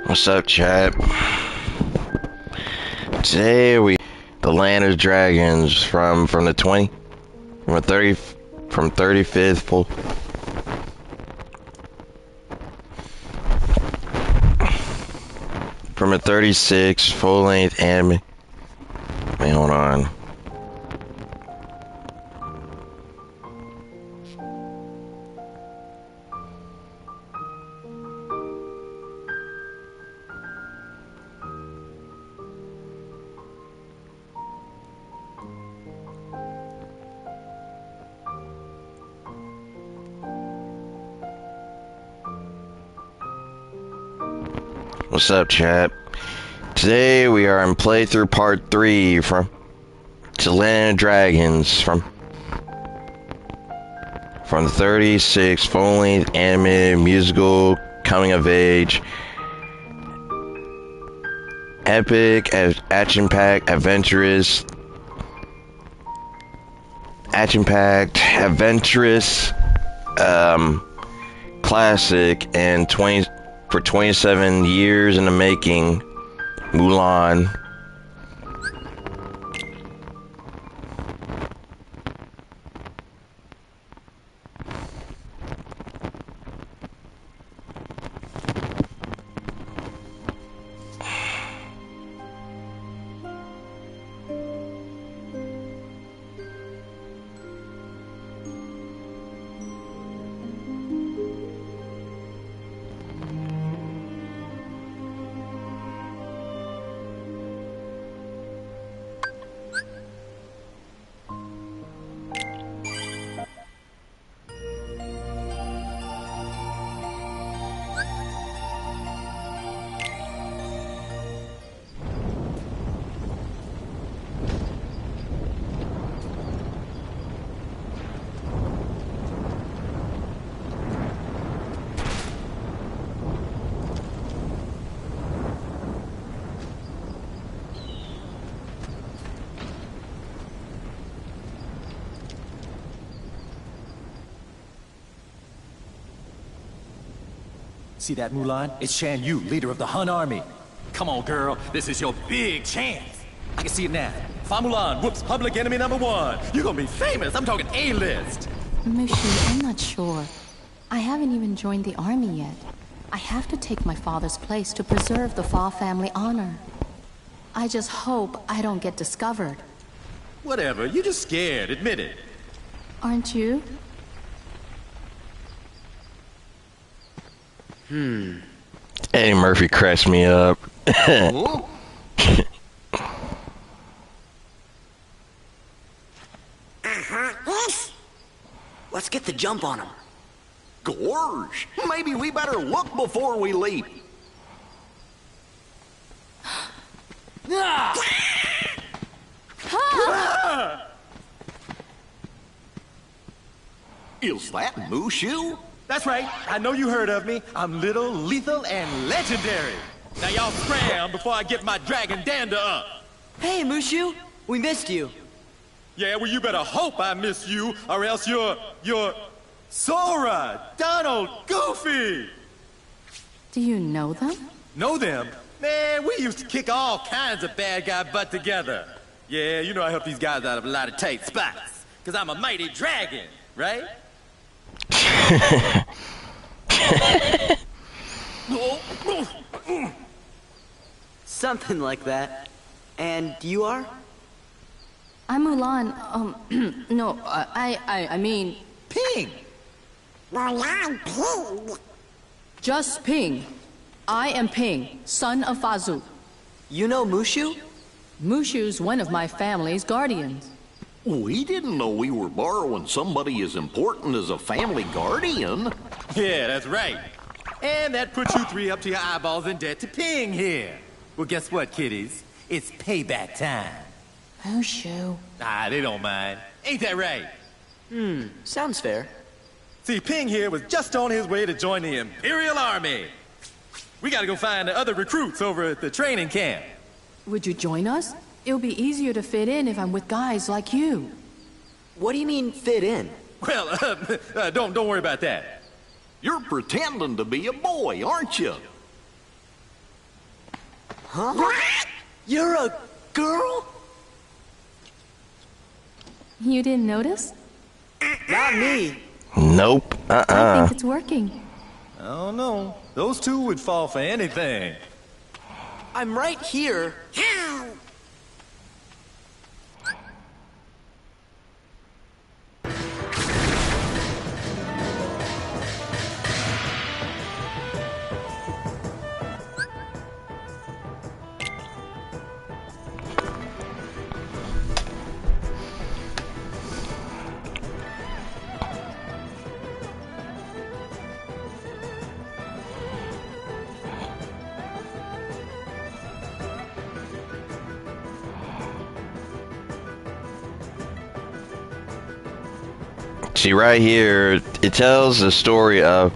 What's up, chat? Today the Land of Dragons from the 20 from a 30 from 35th full from a 36 full-length anime. Wait, hold on. What's up, chat? Today we are in playthrough part 3 from The Land of Dragons from the 36 full-length animated musical coming of age epic action-packed adventurous classic and 27 years in the making, Mulan. See that, Mulan? It's Shan Yu, leader of the Hun army. Come on, girl. This is your big chance. I can see it now. Fa Mulan whoops public enemy #1. You're gonna be famous. I'm talking A-list. Mushu, I'm not sure. I haven't even joined the army yet. I have to take my father's place to preserve the Fa family honor. I just hope I don't get discovered. Whatever. You're just scared. Admit it. Aren't you? Eddie Murphy cracks me up. Let's get the jump on him. Gorge, maybe we better look before we leap. Is that Mushu? That's right. I know you heard of me. I'm little, lethal, and legendary. Now y'all scram before I get my dragon dander up. Hey, Mushu, we missed you. Yeah, well, you better hope I miss you, or else you're... Sora, Donald, Goofy. Do you know them? Know them? Man, we used to kick all kinds of bad guy butt together. Yeah, you know I help these guys out of a lot of tight spots. Cause I'm a mighty dragon, right? Something like that. And you are? I'm Mulan. No, I mean, Ping! Mulan Ping. just Ping. I am Ping, son of Fazu. You know Mushu? Mushu's one of my family's guardians. We didn't know we were borrowing somebody as important as a family guardian. Yeah, that's right. And that puts you three up to your eyeballs in debt to Ping here. Well, guess what, kiddies? It's payback time. Mushu. Ah, they don't mind. Ain't that right? Sounds fair. See, Ping here was just on his way to join the Imperial Army. We gotta go find the other recruits over at the training camp. Would you join us? It'll be easier to fit in if I'm with guys like you. What do you mean fit in? Well, don't worry about that. You're pretending to be a boy, aren't you? You're a girl? You didn't notice? Not me. Nope. I think it's working. I don't know. Those two would fall for anything. I'm right here. See, right here, it tells the story of,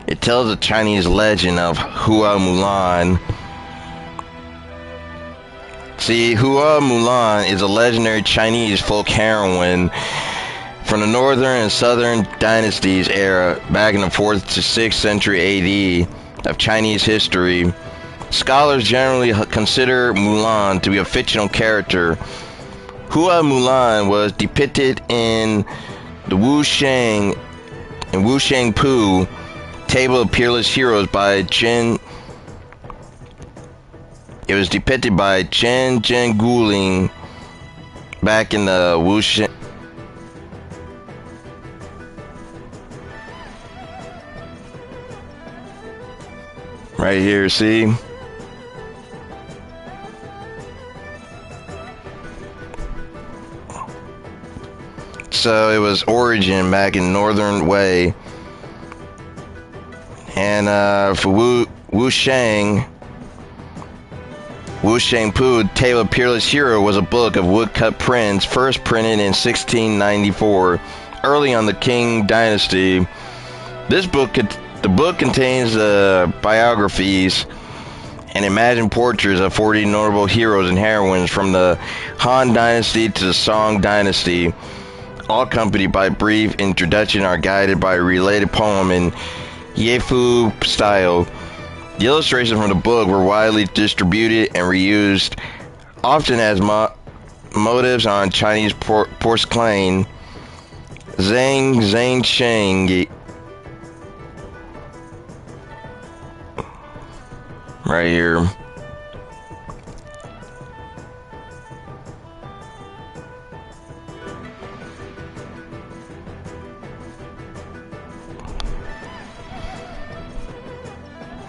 it tells the Chinese legend of Hua Mulan. See, Hua Mulan is a legendary Chinese folk heroine from the northern and southern dynasties era back in the 4th to 6th century AD of Chinese history. Scholars generally consider Mulan to be a fictional character. Hua Mulan was depicted in the Wushang Pu Table of Peerless Heroes by Chen. It was depicted by Chen Guling back in the Wushang. Right here, see? So it was origin back in Northern Wei, and for Wushang Pu, Tale of Peerless Hero was a book of woodcut prints first printed in 1694, early on the Qing Dynasty. The book contains biographies and imagined portraits of 40 notable heroes and heroines from the Han Dynasty to the Song Dynasty, all accompanied by a brief introduction or guided by a related poem in Yefu style. The illustrations from the book were widely distributed and reused, often as motifs on Chinese porcelain. Zhang Sheng. Right here.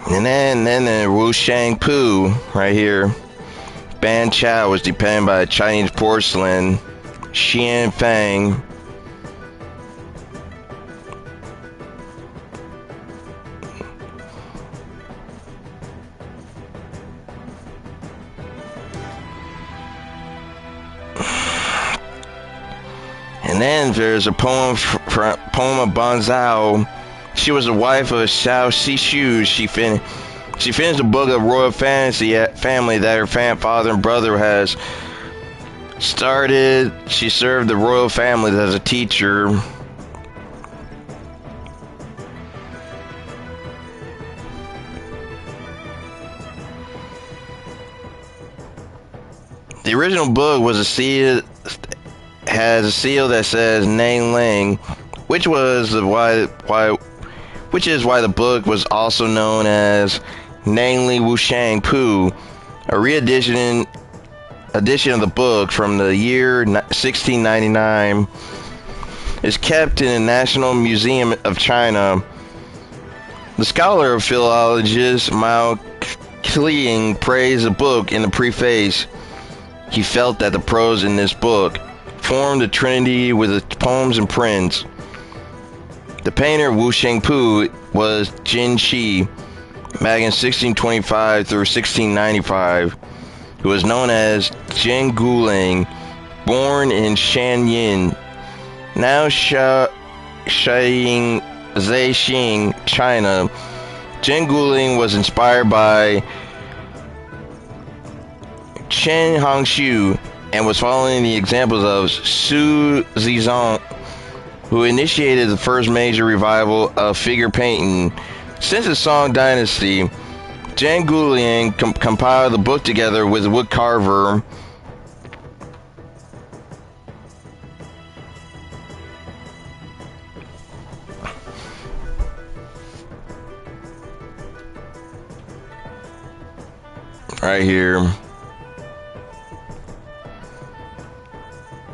And then the Wushang Pu, right here. Ban Chao was depended by Chinese porcelain, Xian Fang. And then there's a poem of Banzhao. She was the wife of Xiao Sishu. She finished the book of royal family that her father and brother has started. She served the royal families as a teacher. The original book was a seal, has a seal that says Nang Ling, which is why the book was also known as Nang Li Wushang Pu. A edition of the book from the year 1699 is kept in the National Museum of China. The scholar of philologist Mao Kling praised the book in the preface. He felt that the prose in this book formed a trinity with its poems and prints. The painter Wu Shangpu was Jin Shi, back in 1625 through 1695, who was known as Jin Guling, born in Shanyin, now Zhejiang, China. Jin Guling was inspired by Chen Hongshu and was following the examples of Su Zizong, who initiated the first major revival of figure painting. Since the Song Dynasty, Jan Guliang compiled the book together with wood carver right here.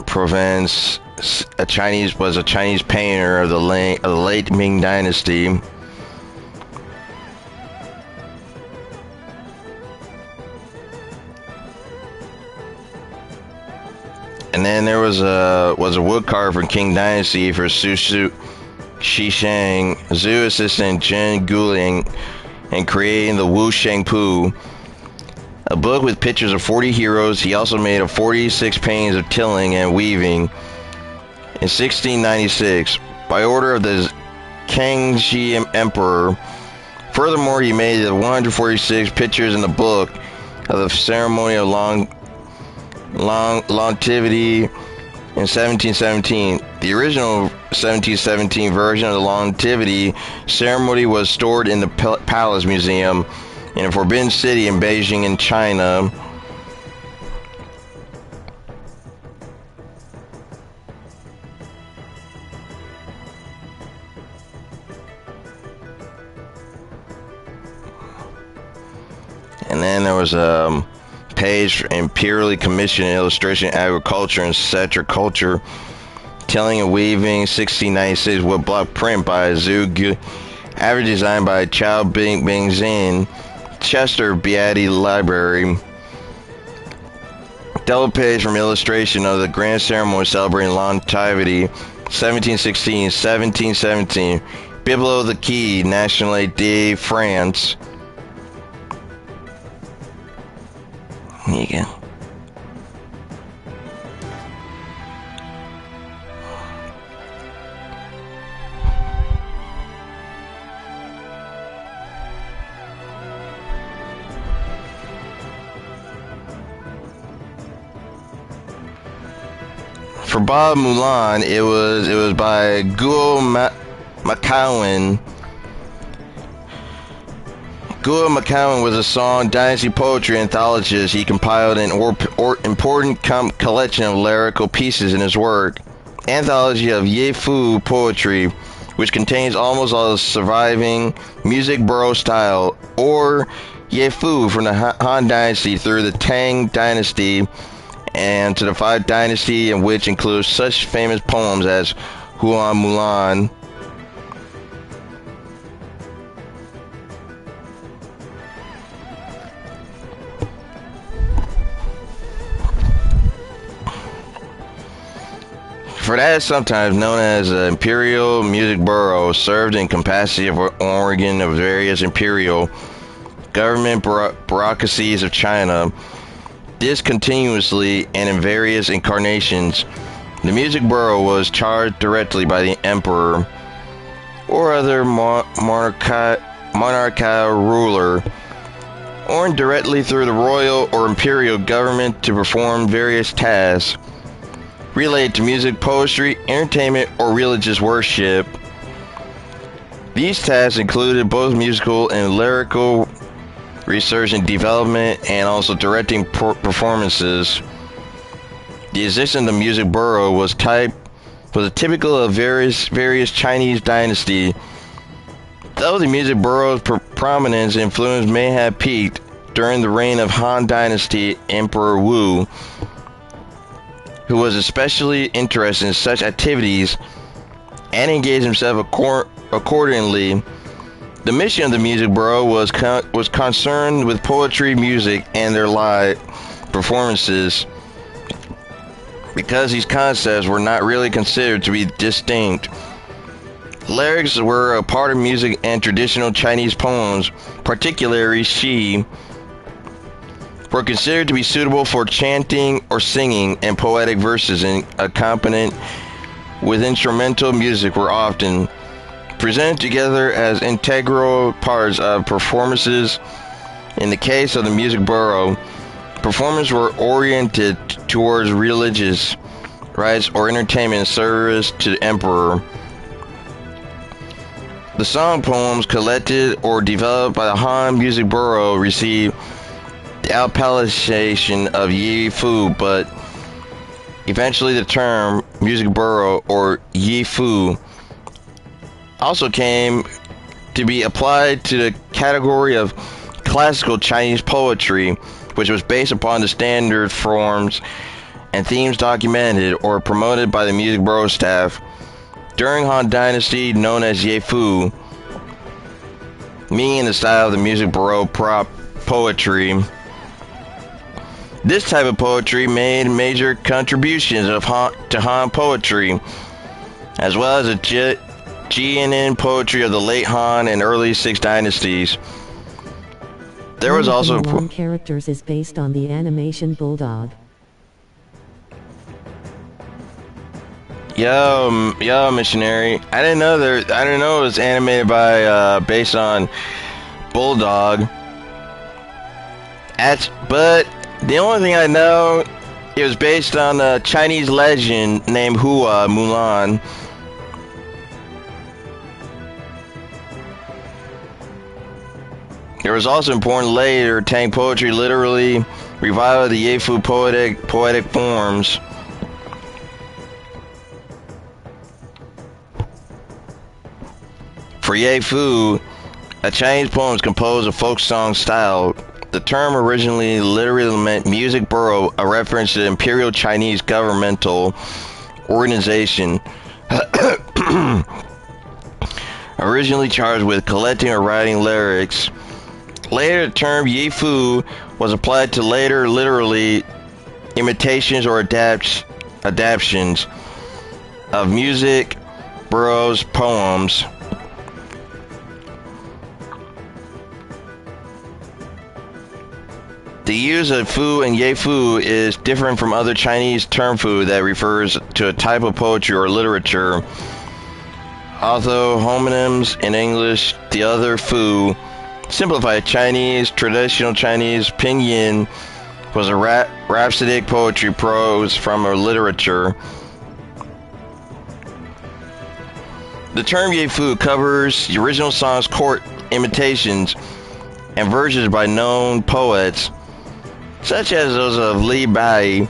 Provence, a Chinese painter of the late Ming Dynasty. And then there was a woodcarver from Qing Dynasty for Su Shishang, Zhu assistant Zhen Guling, and creating the Wu Shangpu, a book with pictures of 40 heroes. He also made 46 paintings of tilling and weaving. In 1696, by order of the Kangxi Emperor. Furthermore, he made the 146 pictures in the book of the ceremony of longevity in 1717. The original 1717 version of the longevity ceremony was stored in the Palace Museum in a Forbidden City in Beijing in China. And then there was a page for imperially commissioned illustration, agriculture, and culture, tilling and weaving, 1696, wood block print by Zhu Gu, average design by Chao Bingzin, Chester Beatty Library. Double page from illustration of the grand ceremony celebrating longevity, 1716-1717, Biblo the Key, National de France. There you go. For Bob Mulan, it was by Guo McCowan. Guo McCowan was a Song Dynasty poetry anthologist. He compiled an important collection of lyrical pieces in his work, Anthology of Ye Fu Poetry, which contains almost all the surviving music burrow style, or Ye Fu, from the Han Dynasty through the Tang Dynasty and to the Five Dynasty, and which includes such famous poems as Huan Mulan. For that is sometimes known as the Imperial Music Bureau, served in capacity of organ of various imperial government bureaucracies of China, discontinuously and in various incarnations. The Music Bureau was charged directly by the Emperor or other monarchical ruler, or indirectly through the royal or imperial government, to perform various tasks related to music, poetry, entertainment, or religious worship. These tasks included both musical and lyrical research and development, and also directing performances. The existence of the music borough was a typical of various Chinese dynasty. Though the music borough's prominence and influence may have peaked during the reign of Han Dynasty Emperor Wu, who was especially interested in such activities and engaged himself accordingly. The mission of the music borough was concerned with poetry, music, and their live performances, because these concepts were not really considered to be distinct. Lyrics were a part of music and traditional Chinese poems, particularly shi, were considered to be suitable for chanting or singing, and poetic verses accompanied with instrumental music were often presented together as integral parts of performances. In the case of the music borough, performances were oriented towards religious rites or entertainment service to the emperor. The song poems collected or developed by the Han Music Borough received the appellation of Yi Fu, but eventually the term Music Borough or Yi Fu also came to be applied to the category of classical Chinese poetry, which was based upon the standard forms and themes documented or promoted by the Music Borough staff during Han Dynasty, known as Ye Fu, meaning in the style of the Music Borough poetry. This type of poetry made major contributions to Han poetry, as well as the Jiannin poetry of the late Han and early Six dynasties. There was also one of the Mulan characters is based on the animation Bulldog. Yo, missionary! I didn't know it was animated by based on Bulldog. But the only thing I know, it was based on a Chinese legend named Hua Mulan. There was also important later Tang poetry, literally revival of the Ye Fu poetic forms. For Ye Fu, a Chinese poem is composed of folk song style. The term originally literally meant music borough, a reference to the Imperial Chinese governmental organization, originally charged with collecting or writing lyrics. Later, the term Ye Fu was applied to later literally imitations or adaptations of music borough's poems. The use of fu and ye fu is different from other Chinese term fu that refers to a type of poetry or literature. Although homonyms in English, the other fu, simplified Chinese, traditional Chinese, pinyin, was a rhapsodic poetry prose from a literature. The term ye fu covers the original song's court imitations and versions by known poets, such as those of Li Bai,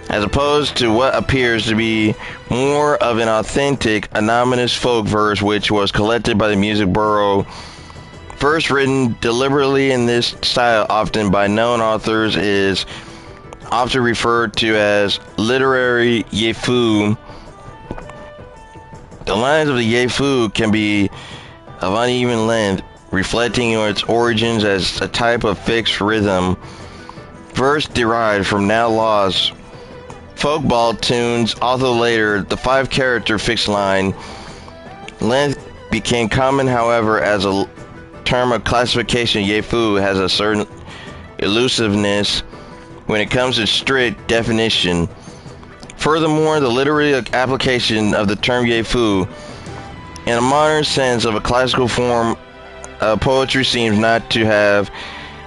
as opposed to what appears to be more of an authentic, anonymous folk verse which was collected by the Music Borough. Verse written deliberately in this style, often by known authors, is often referred to as literary Ye Fu. The lines of the Ye Fu can be of uneven length, reflecting its origins as a type of fixed rhythm. Verse derived from now lost folk ball tunes, although later the 5-character fixed line length became common. However, as a term of classification, Ye Fu has a certain elusiveness when it comes to strict definition. Furthermore, the literary application of the term Ye Fu in a modern sense of a classical form of poetry seems not to have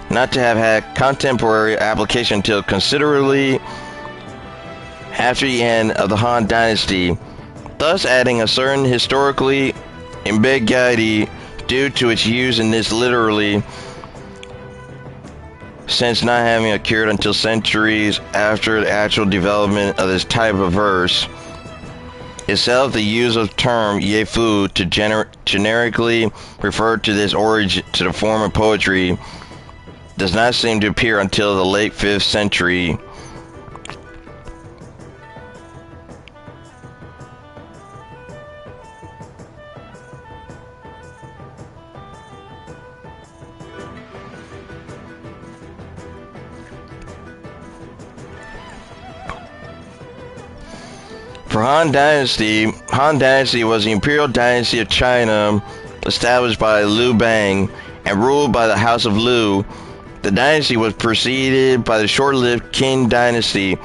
had contemporary application until considerably after the end of the Han Dynasty, thus adding a certain historically ambiguity due to its use in this literally since not having occurred until centuries after the actual development of this type of verse. Itself, the use of term Yefu to generically refer to this origin to the form of poetry does not seem to appear until the late 5th century. For Han Dynasty was the imperial dynasty of China established by Liu Bang and ruled by the House of Liu. The dynasty was preceded by the short-lived Qin dynasty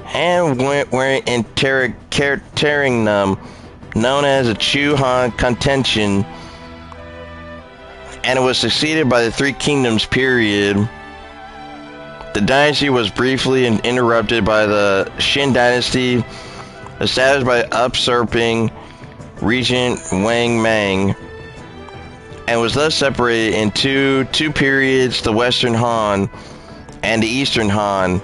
and went in terrain known as the Chu Han contention, and it was succeeded by the Three Kingdoms period. The dynasty was briefly interrupted by the Xin dynasty, established by usurping regent Wang Mang, and was thus separated into two periods, the Western Han and the Eastern Han.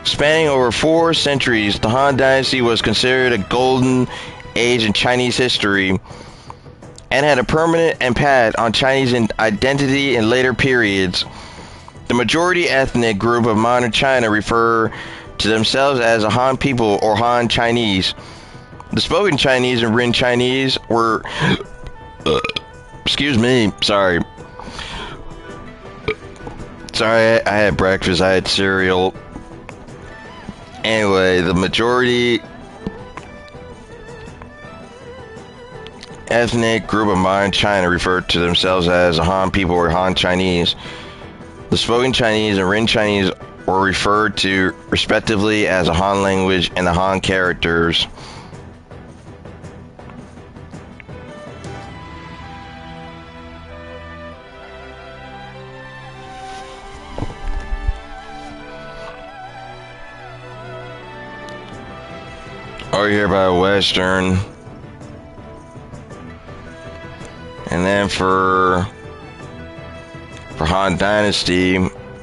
Spanning over 4 centuries, the Han dynasty was considered a golden age in Chinese history and had a permanent impact on Chinese identity in later periods. The majority ethnic group of modern China refer to themselves as a Han people or Han Chinese. The spoken Chinese and written Chinese were excuse me, sorry, I had breakfast, I had cereal. Anyway, the majority ethnic group of modern China refer to themselves as a Han people or Han Chinese. The spoken Chinese and written Chinese were referred to respectively as a Han language and the Han characters. Over here by Western. And then for Han Dynasty,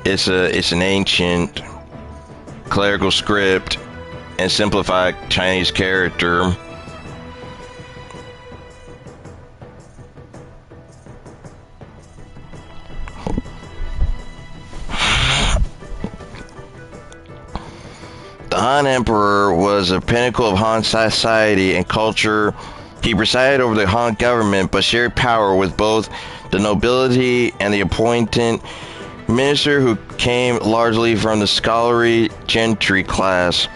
it's an ancient clerical script and simplified Chinese character. The Han Emperor was a pinnacle of Han society and culture. He presided over the Han government, but shared power with both the nobility and the appointed minister, who came largely from the scholarly gentry class.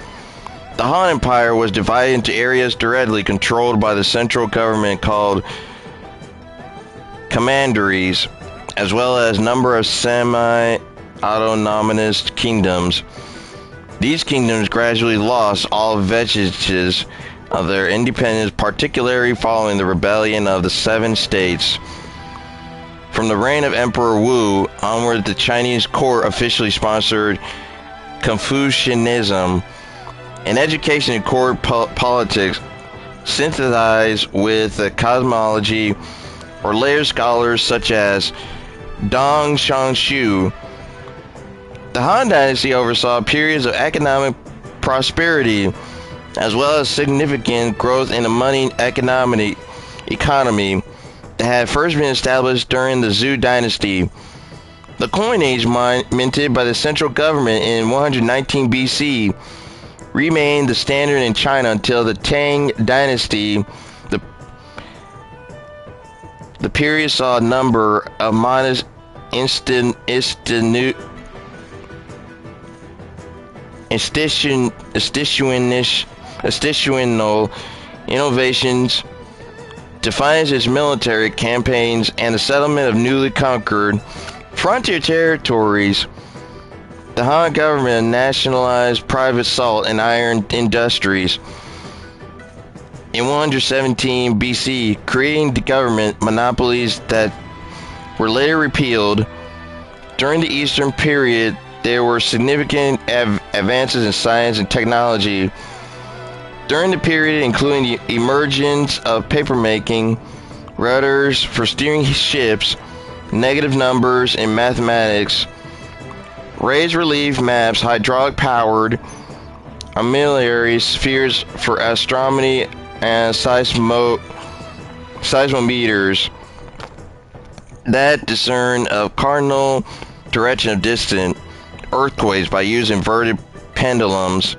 The Han Empire was divided into areas directly controlled by the central government called commanderies, as well as a number of semi-autonomous kingdoms. These kingdoms gradually lost all vestiges of their independence, particularly following the rebellion of the Seven States. From the reign of Emperor Wu onward, the Chinese court officially sponsored Confucianism, and education and court politics synthesized with the cosmology or later scholars such as Dong Shangshu. The Han Dynasty oversaw periods of economic prosperity as well as significant growth in the money economy that had first been established during the Zhou Dynasty. The coinage minted by the central government in 119 BC remained the standard in China until the Tang Dynasty. The period saw a number of modest institutional innovations to finance its military campaigns and the settlement of newly conquered frontier territories. The Han government nationalized private salt and iron industries in 117 BC, creating the government monopolies that were later repealed. During the Eastern period, there were significant advances in science and technology. During the period, including the emergence of papermaking, rudders for steering ships, negative numbers in mathematics, Raised relief maps, hydraulic-powered armillary spheres for astronomy, and seismometers that discern a cardinal direction of distant earthquakes by using inverted pendulums.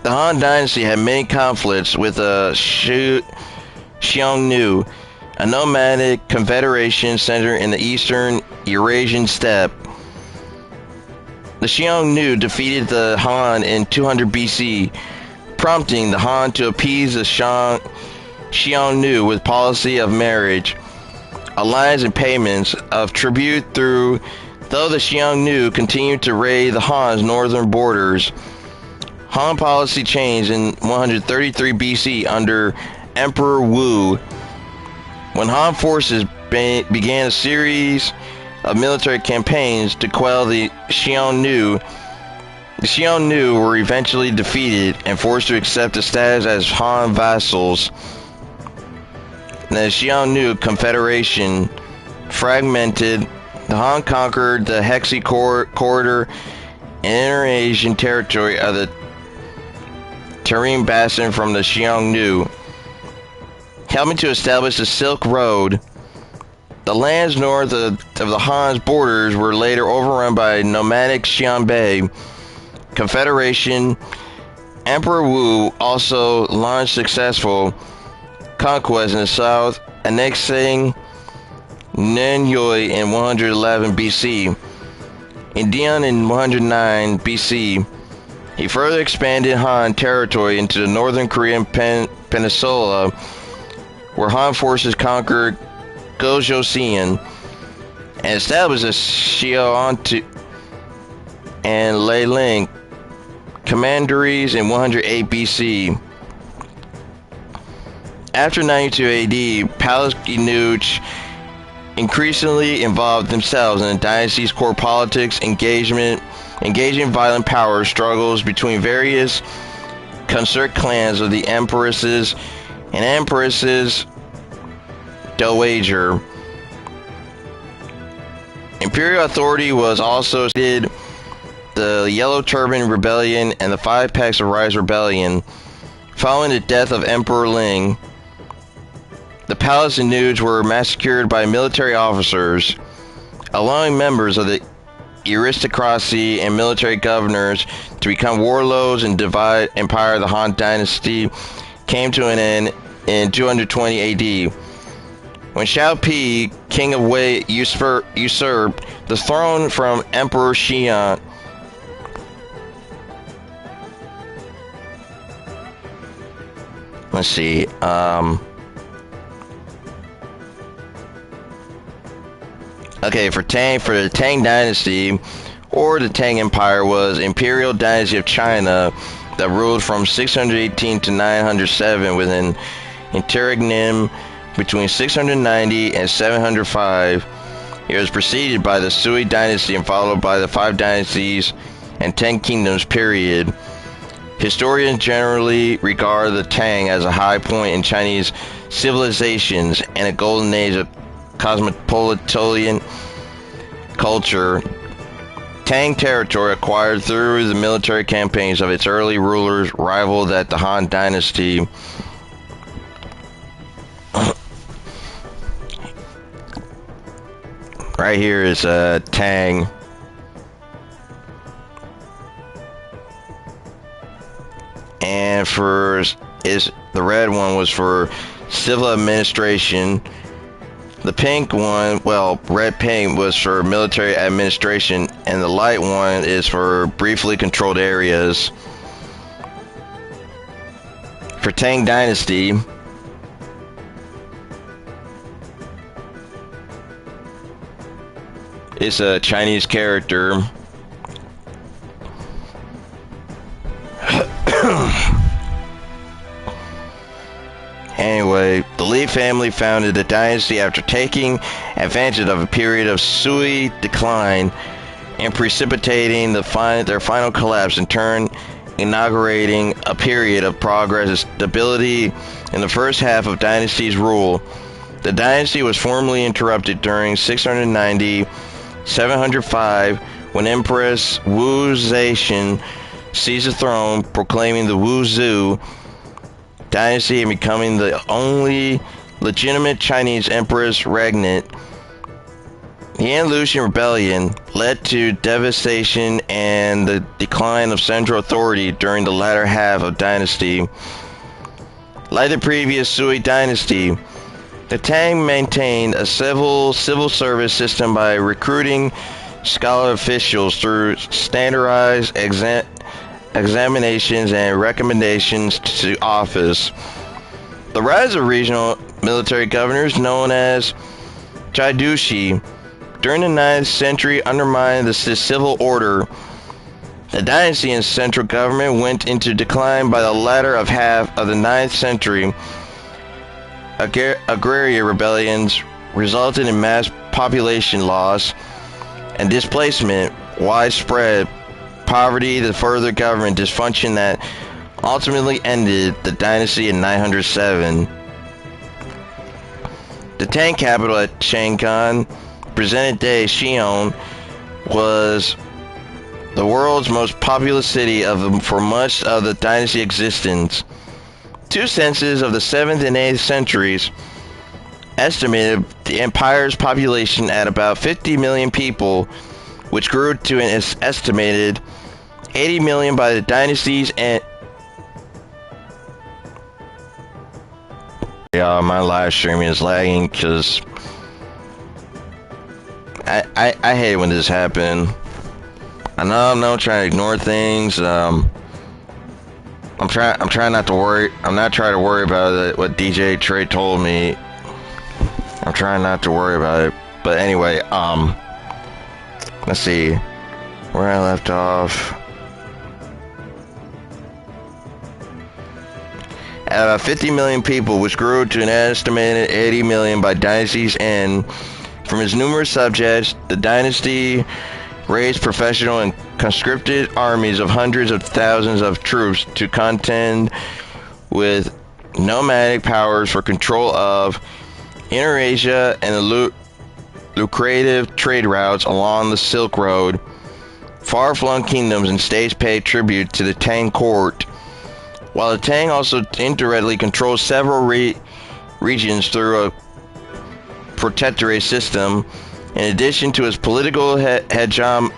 The Han Dynasty had many conflicts with the Xiongnu, a nomadic confederation centered in the eastern Eurasian steppe. The Xiongnu defeated the Han in 200 BC, prompting the Han to appease the Xiongnu with policy of marriage, alliance, and payments of tribute though the Xiongnu continued to raid the Han's northern borders. Han policy changed in 133 BC under Emperor Wu, when Han forces began a series of military campaigns to quell the Xiongnu. The Xiongnu were eventually defeated and forced to accept the status as Han vassals. The Xiongnu Confederation fragmented. The Han conquered the Hexi corridor and Inter-Asian territory of the Tarim Basin from the Xiongnu, helping to establish the Silk Road. The lands north of the Han's borders were later overrun by nomadic Xianbei Confederation. Emperor Wu also launched successful conquests in the south, annexing Nanyue in 111 BC. In Dian in 109 BC, he further expanded Han territory into the northern Korean peninsula, where Han forces conquered Gojoseon and established the Xiaoantu and Leiling commanderies in 108 BC. After 92 AD, Palestinians increasingly involved themselves in the dynasty's core politics, engaging violent power struggles between various consort clans of the empresses and empresses dowager. Imperial authority was also the Yellow Turban Rebellion and the Five Packs of Rise Rebellion. Following the death of Emperor Ling, the Palestinians were massacred by military officers, allowing members of the aristocracy and military governors to become warlords and divide empire. The Han Dynasty came to an end in 220 AD, when Xiao Pi, king of Wei, usurped the throne from Emperor Xian. Let's see. Okay, for the Tang Dynasty, or the Tang Empire, was Imperial Dynasty of China that ruled from 618 to 907 with an interregnum between 690 and 705. It was preceded by the Sui Dynasty and followed by the Five Dynasties and Ten Kingdoms period. Historians generally regard the Tang as a high point in Chinese civilizations and a golden age of cosmopolitan culture. Tang territory acquired through the military campaigns of its early rulers rivaled that the Han Dynasty. Right here is Tang. And the red one was for civil administration. The pink one, well, red pink, was for military administration, and the light one is for briefly controlled areas. For Tang Dynasty, it's a Chinese character. Anyway, the Li family founded the dynasty after taking advantage of a period of Sui decline and precipitating their final collapse, in turn inaugurating a period of progress and stability in the first half of dynasty's rule. The dynasty was formally interrupted during 690-705 when Empress Wu Zetian seized the throne, proclaiming the Wu Zu dynasty and becoming the only legitimate Chinese empress regnant. The Andalusian rebellion led to devastation and the decline of central authority during the latter half of dynasty. Like the previous Sui dynasty, the Tang maintained a civil service system by recruiting scholar officials through standardized examinations and recommendations to office. The rise of regional military governors known as Jaidushi during the 9th century undermined the civil order. The dynasty and central government went into decline by the latter half of the 9th century. Agrarian rebellions resulted in mass population loss and displacement, widespread poverty, the further government dysfunction that ultimately ended the dynasty in 907. The Tang capital at Chang'an, present-day Xi'an, was the world's most populous city for much of the dynasty existence. Two censuses of the 7th and 8th centuries estimated the empire's population at about 50 million people, which grew to an estimated 80 million by the dynasty's end. Yeah, my live streaming is lagging because I hate when this happens. I know I'm not trying to ignore things. I'm trying not to worry. I'm not trying to worry about it, what DJ Trey told me. I'm trying not to worry about it. But anyway, let's see where I left off. At about 50 million people, which grew to an estimated 80 million by dynasty's end. From its numerous subjects, the dynasty raised professional and conscripted armies of hundreds of thousands of troops to contend with nomadic powers for control of Inner Asia and the lucrative trade routes along the Silk Road. Far-flung kingdoms and states paid tribute to the Tang court, while the Tang also indirectly controlled several regions through a protectorate system. In addition to its political hegemony,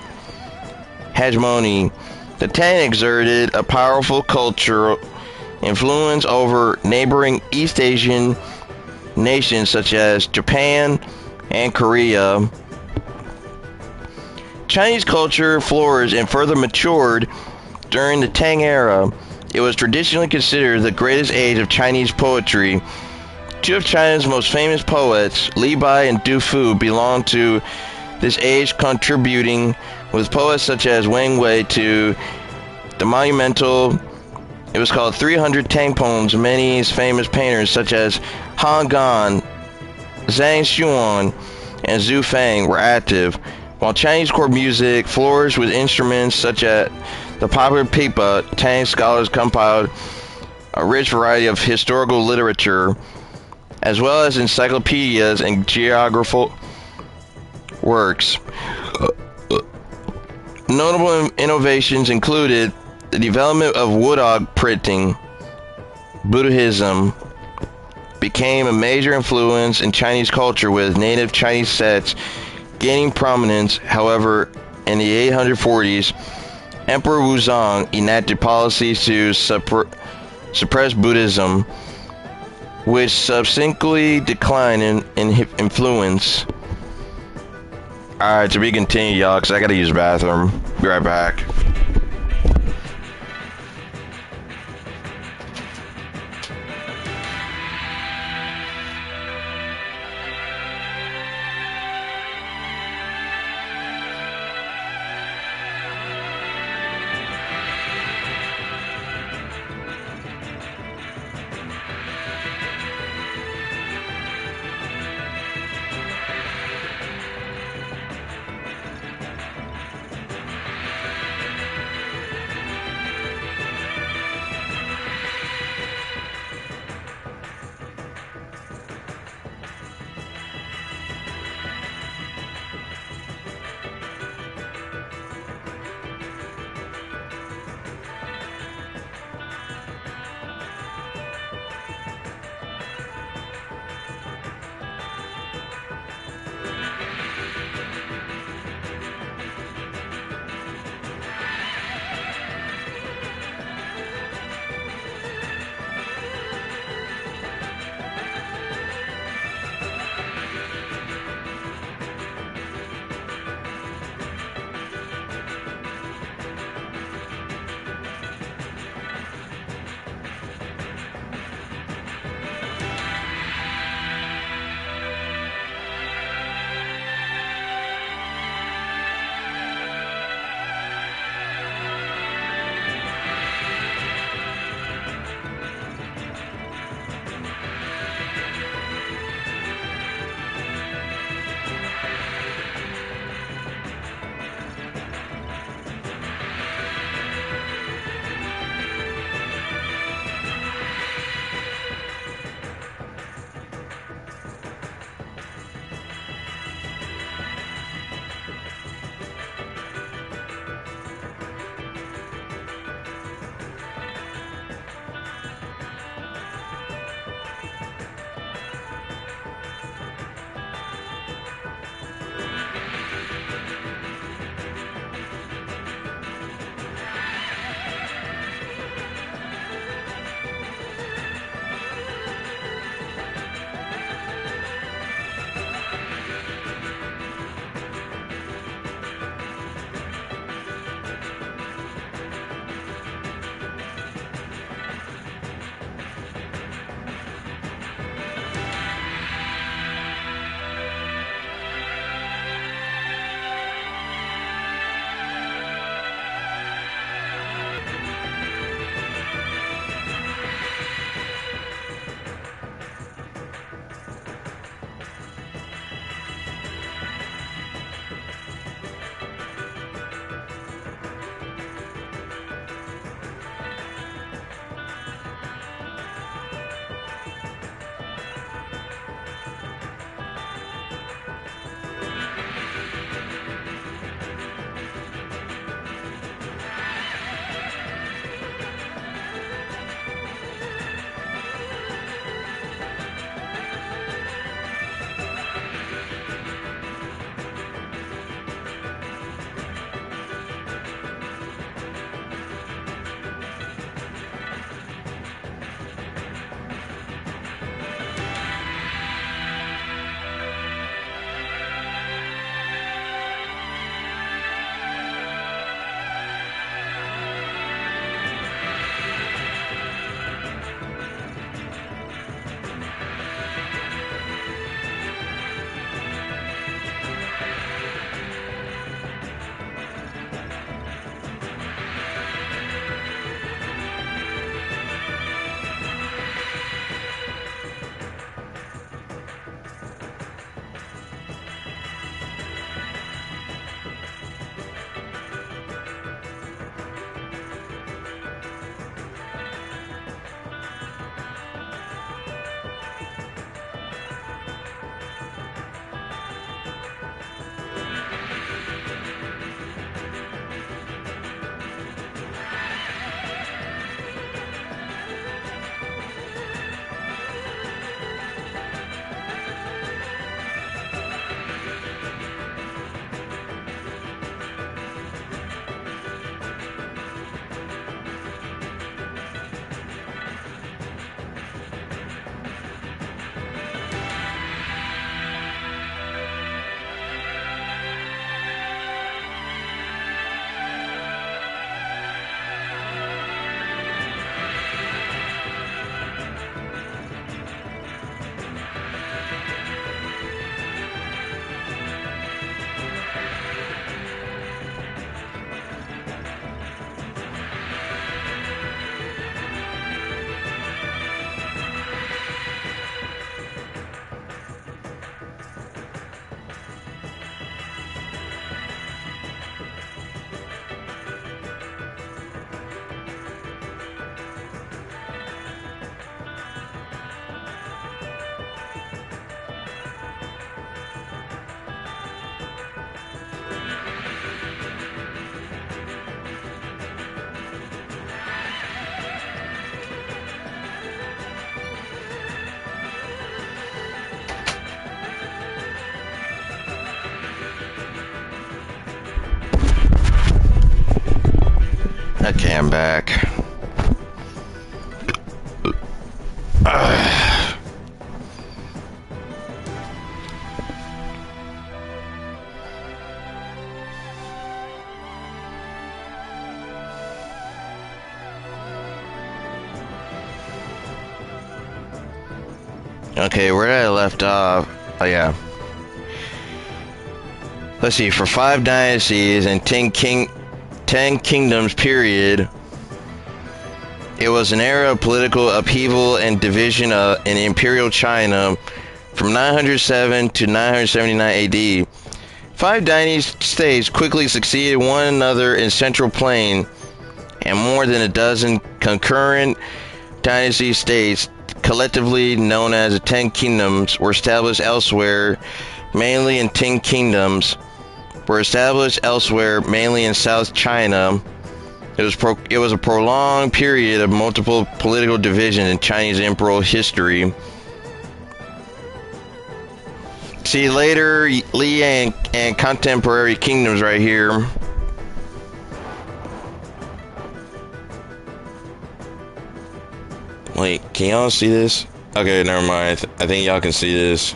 the Tang exerted a powerful cultural influence over neighboring East Asian nations such as Japan and Korea. Chinese culture flourished and further matured during the Tang era. It was traditionally considered the greatest age of Chinese poetry. Two of China's most famous poets, Li Bai and Du Fu, belong to this age, contributing with poets such as Wang Wei to the monumental, it was called 300 Tang poems. Many famous painters such as Han Gan, Zhang Xuan, and Zhu Fang were active, while Chinese court music flourished with instruments such as the popular pipa. Tang scholars compiled a rich variety of historical literature, as well as encyclopedias and geographical works. Notable innovations included the development of woodog printing. Buddhism became a major influence in Chinese culture, with native Chinese sects gaining prominence. However, in the 840s, Emperor Wuzong enacted policies to suppress Buddhism, which subsequently declined in influence. Alright, to be continued, y'all, because I gotta use the bathroom. Be right back. Okay, I'm back. Okay, where did I left off? Oh yeah. Let's see, for 5 dynasties and 10 kingdoms period, it was an era of political upheaval and division in imperial China from 907 to 979 AD. 5 dynasty states quickly succeeded one another in Central Plain, and more than a dozen concurrent dynasty states, collectively known as the 10 kingdoms, were established elsewhere, mainly in 10 kingdoms, were established elsewhere, mainly in South China. It was a prolonged period of multiple political division in Chinese imperial history. See later Li and contemporary kingdoms right here. Wait, can y'all see this? Okay, never mind. I think y'all can see this.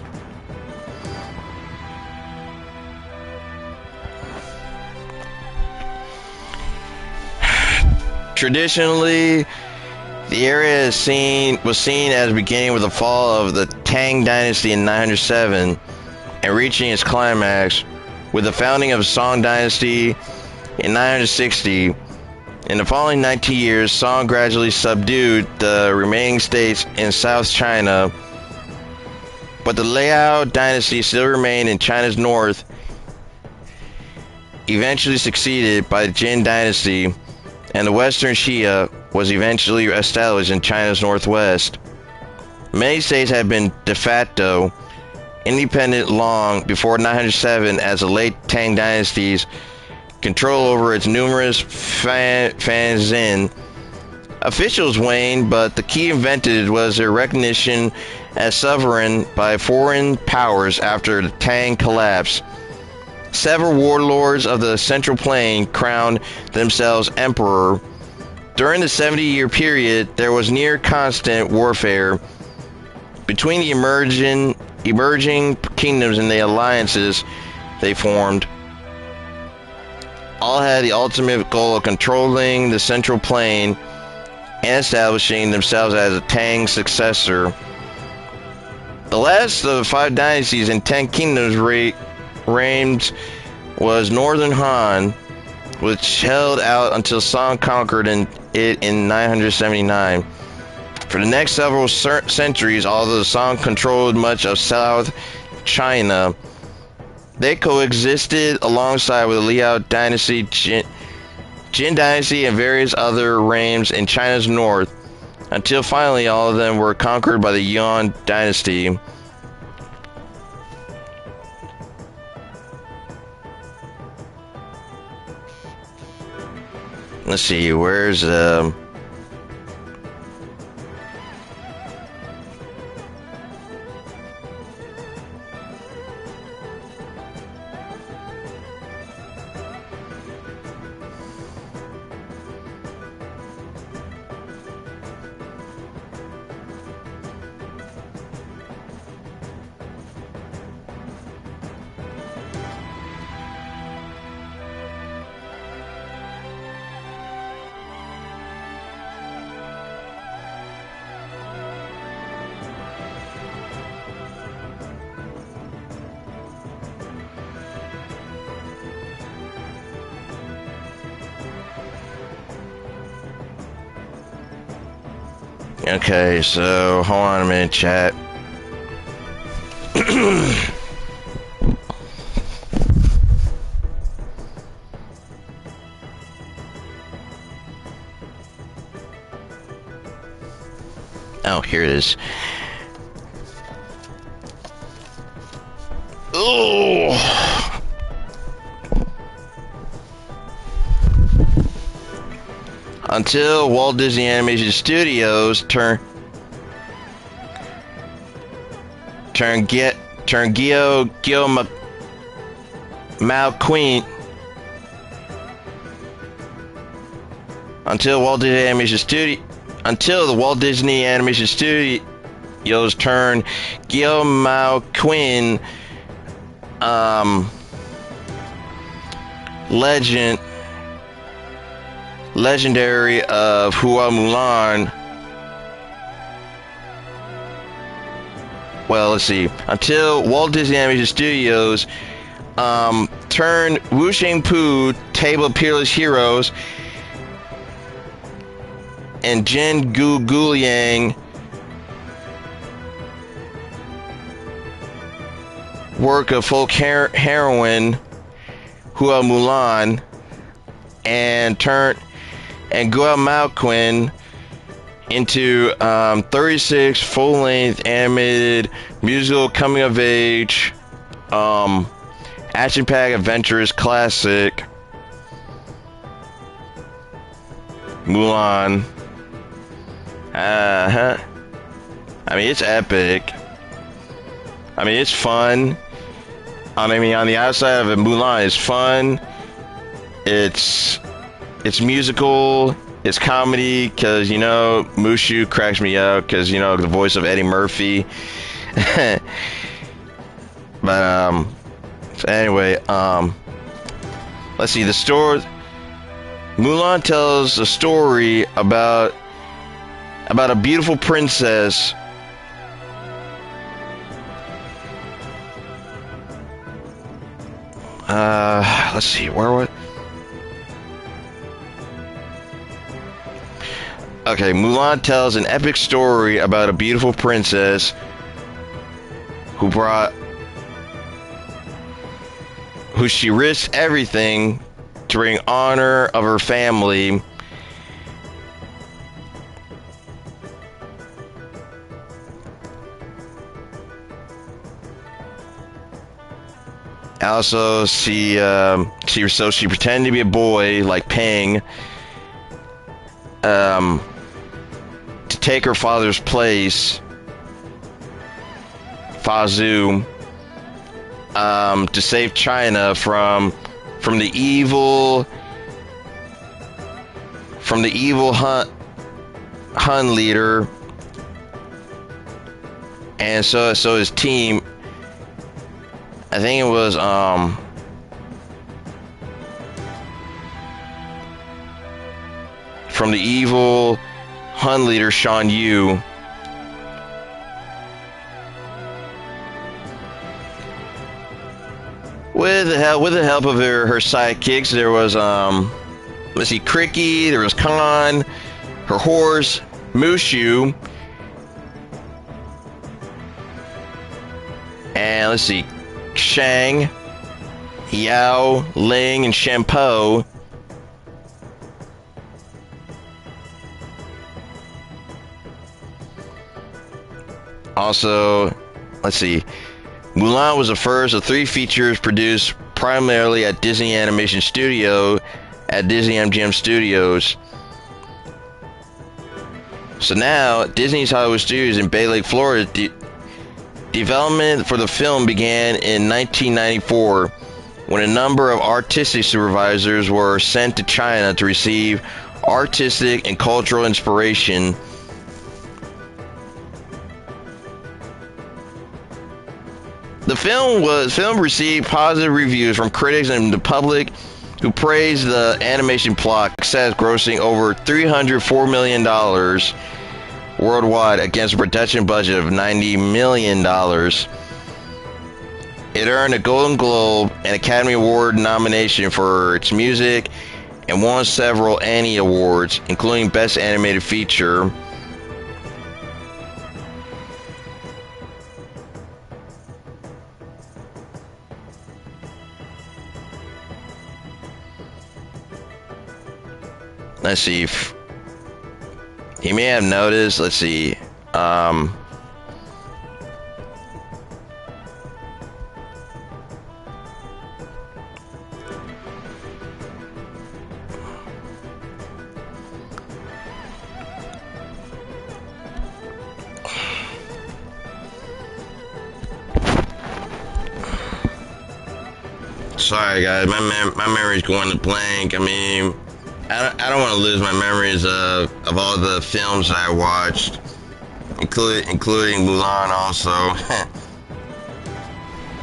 Traditionally, the area was seen as beginning with the fall of the Tang Dynasty in 907 and reaching its climax with the founding of the Song Dynasty in 960. In the following 19 years, Song gradually subdued the remaining states in South China, but the Liao Dynasty still remained in China's north, eventually succeeded by the Jin Dynasty, and the Western Xia was eventually established in China's northwest. Many states had been de facto independent long before 907, as the late Tang Dynasty's control over its numerous fanzine officials waned, but the key invented was their recognition as sovereign by foreign powers after the Tang collapse. Several warlords of the Central Plain crowned themselves emperor. During the 70-year period, there was near constant warfare between the emerging kingdoms and the alliances they formed. All had the ultimate goal of controlling the Central Plain and establishing themselves as a Tang successor. The last of the 5 dynasties and 10 kingdoms reigned was Northern Han, which held out until Song conquered it in 979. For the next several centuries, although Song controlled much of South China, they coexisted alongside with the Liao Dynasty, Jin Dynasty, and various other reigns in China's north, until finally all of them were conquered by the Yuan Dynasty. Let's see, where's Okay, so hold on a minute, chat. Oh, here it is. Oh. Until Walt Disney Animation Studios turned Guillaume Malquin. until the Walt Disney Animation Studios turned Guillermo Quinn legendary of Mulan. Well, let's see. Until Walt Disney Animation Studios turned Wu Shangpu, Table of Peerless Heroes, and Jin Gu Guliang work of folk heroine Hua Mulan and Guo Malquin into 36 full-length animated musical coming-of-age action-packed adventurous classic Mulan. I mean, it's epic. I mean, it's fun. I mean, on the outside of it, Mulan is fun. It's musical. It's comedy because, you know, Mushu cracks me up because, you know, the voice of Eddie Murphy. But so anyway, let's see. The story Mulan tells a story about a beautiful princess let's see, where was... Okay, Mulan tells an epic story about a beautiful princess who she risked everything to bring honor of her family. Also, she pretended to be a boy like Pang, to take her father's place, Fa Zhou, to save China from the evil Han leader, and so his team. I think it was from the evil Hun leader Shan Yu. With the help of her sidekicks, there was let's see, Cricky, there was Khan, her horse, Mushu, and let's see, Shang, Yao, Ling, and Shampoo. Also, let's see, Mulan was the first of 3 features produced primarily at Disney Animation Studio at Disney MGM Studios. So now, Disney's Hollywood Studios in Bay Lake, Florida, development for the film began in 1994 when a number of artistic supervisors were sent to China to receive artistic and cultural inspiration. The film received positive reviews from critics and the public, who praised the animation plot success, grossing over $304 million worldwide against a production budget of $90 million. It earned a Golden Globe and Academy Award nomination for its music and won several Annie Awards, including Best Animated Feature. Let's see. You may have noticed, let's see, sorry guys, my memory's going to blank. I mean, I don't want to lose my memories of all the films that I watched, including Mulan also.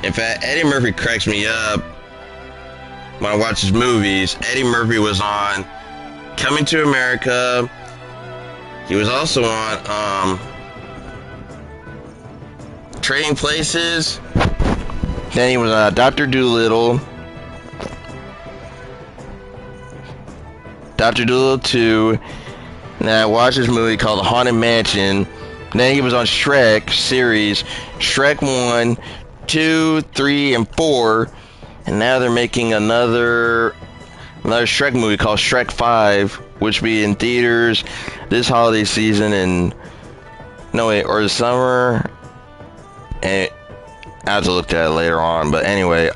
In fact, Eddie Murphy cracks me up when I watch his movies. Eddie Murphy was on Coming to America. He was also on Trading Places. Then he was on Dr. Dolittle. Dr. Dolittle 2. And I watched this movie called The Haunted Mansion. Then he was on Shrek series. Shrek 1, 2, 3, and 4. And now they're making another Shrek movie called Shrek 5, which will be in theaters this holiday season or the summer. And I have to look at it later on, but anyway,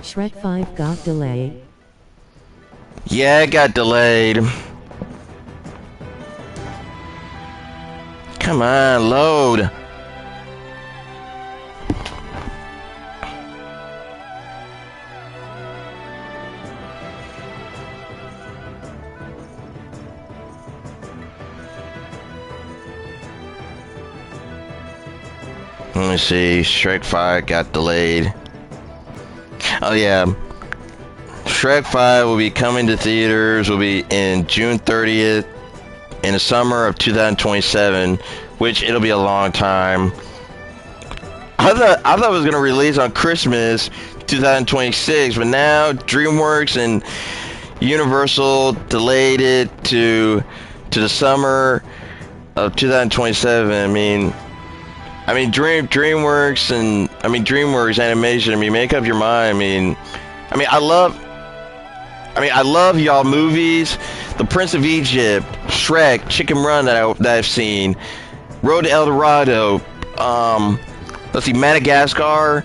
Shrek 5 got delayed. yeah, it got delayed. Come on, load. Let me see. Shrek 5 got delayed. Oh yeah. Shrek 5 will be coming to theaters, will be in June 30th in the summer of 2027, which it'll be a long time. I thought it was going to release on Christmas 2026, but now DreamWorks and Universal delayed it to the summer of 2027. I mean DreamWorks Animation. Make up your mind. I love y'all movies. The Prince of Egypt, Shrek, Chicken Run that I've seen, Road to El Dorado. Let's see, Madagascar.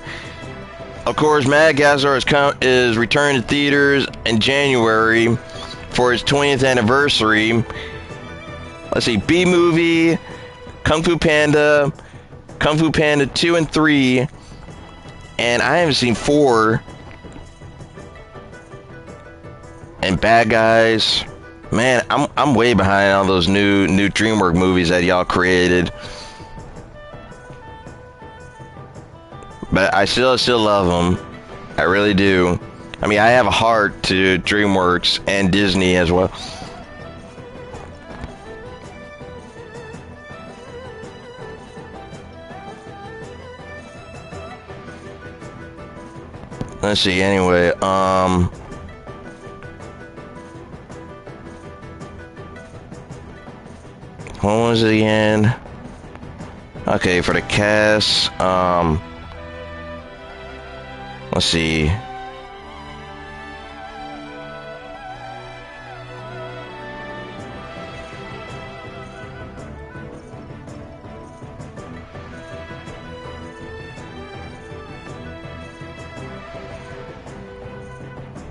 Of course, Madagascar is returning to theaters in January for its 20th anniversary. Let's see, B Movie, Kung Fu Panda 2 and 3, and I haven't seen 4. And Bad Guys. Man, I'm way behind on those new DreamWorks movies that y'all created. But I still love them. I really do. I have a heart to DreamWorks and Disney as well. Let's see, anyway, what was it again? Okay, for the cast, let's see.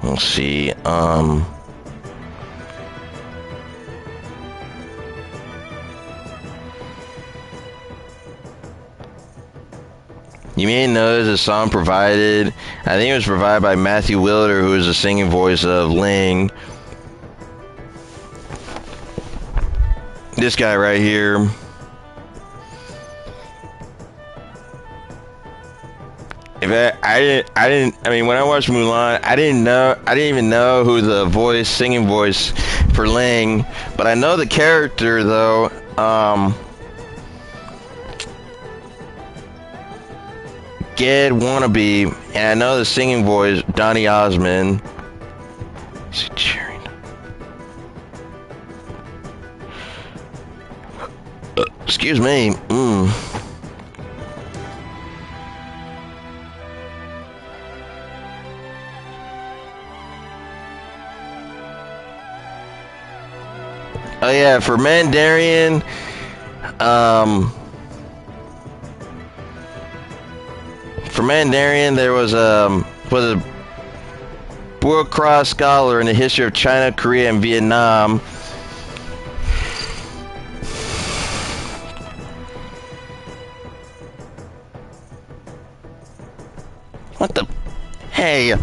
Let's see, you may notice a song provided. I think it was provided by Matthew Wilder, who is the singing voice of Ling. This guy right here. When I watched Mulan, I didn't even know who the singing voice for Ling, but I know the character though. Ged Wannabe, and I know the singing voice, Donny Osmond. Is he cheering? Excuse me. Oh yeah, for Mandarin, For Mandarin, there was a world-class scholar in the history of China, Korea, and Vietnam. What the? Hey!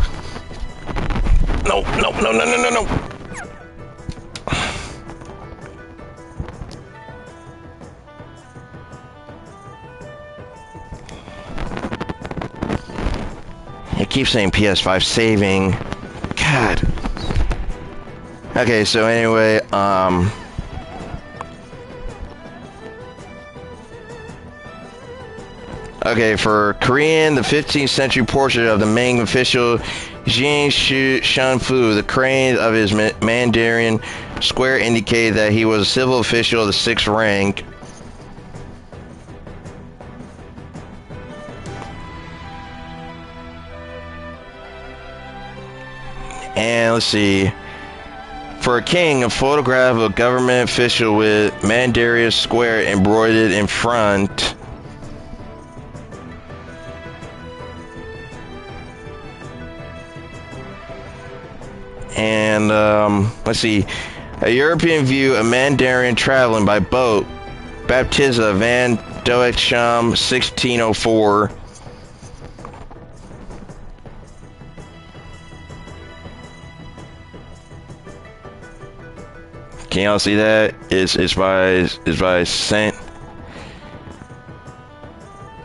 No, no, no, no, no, no, no! It keeps saying PS5 saving. God. Okay, so anyway, okay, for Korean, the 15th century portrait of the Ming official Jin Shanfu, the crane of his Mandarin square indicated that he was a civil official of the 6th rank. And let's see. For a king, a photograph of a government official with Mandarin square embroidered in front. And let's see. A European view of Mandarin traveling by boat. Baptiza Van Doetscham, 1604. Can y'all see that? It's by Saint.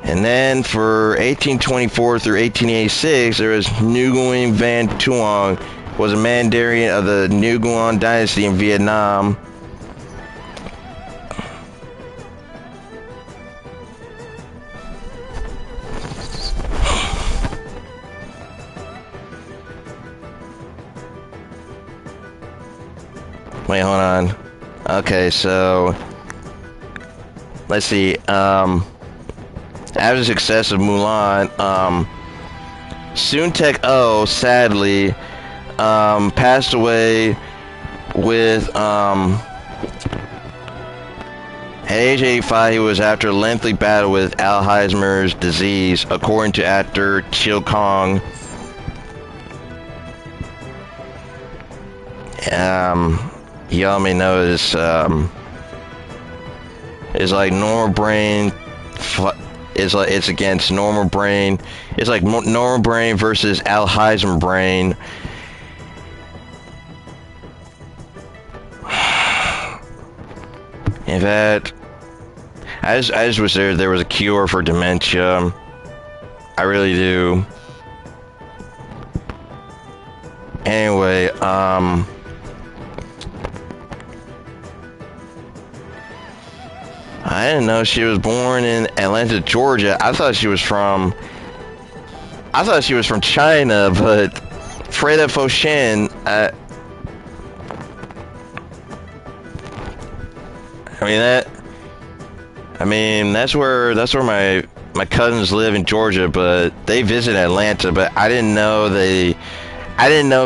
And then for 1824 through 1886, there was Nguyen Van Tuong, was a Mandarin of the Nguyen dynasty in Vietnam. Wait, hold on. Okay, so let's see. After the success of Mulan, Soon-Tek Oh sadly passed away with at age 85. He was after a lengthy battle with Alzheimer's disease, according to actor Chill Kong. Y'all may know this, it's like normal brain, it's against normal brain, it's like normal brain versus Alzheimer's brain. In fact, I just wish there was a cure for dementia. I really do. Anyway, I didn't know she was born in Atlanta, Georgia. I thought she was from China, but Freda Foshin, I mean that's where my cousins live in Georgia, but they visit Atlanta. But I didn't know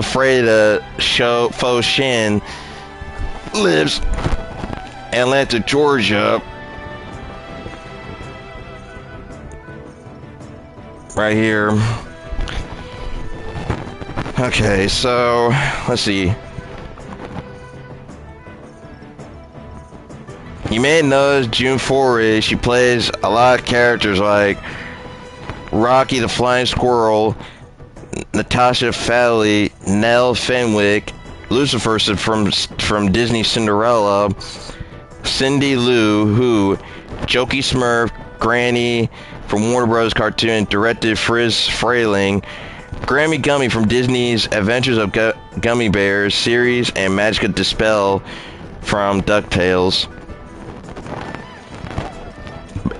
Freda Foshin lives in Atlanta, Georgia. Right here. Okay, so let's see. You may know June Foray. She plays a lot of characters like Rocky the Flying Squirrel, Natasha Fowley, Nell Fenwick, Lucifer from Disney Cinderella, Cindy Lou Who, Jokey Smurf, Granny from Warner Bros. Cartoon, directed Friz Frayling, Grammy Gummy from Disney's Adventures of Gummy Bears series, and Magica Dispel from DuckTales.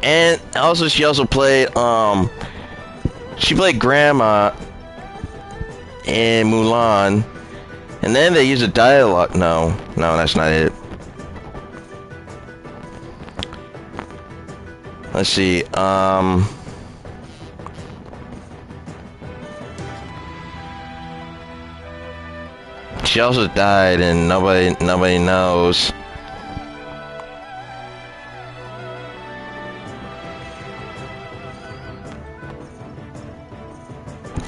And also, she played Grandma in Mulan. And then they use a dialogue. No, that's not it. Let's see. She also died, and nobody knows.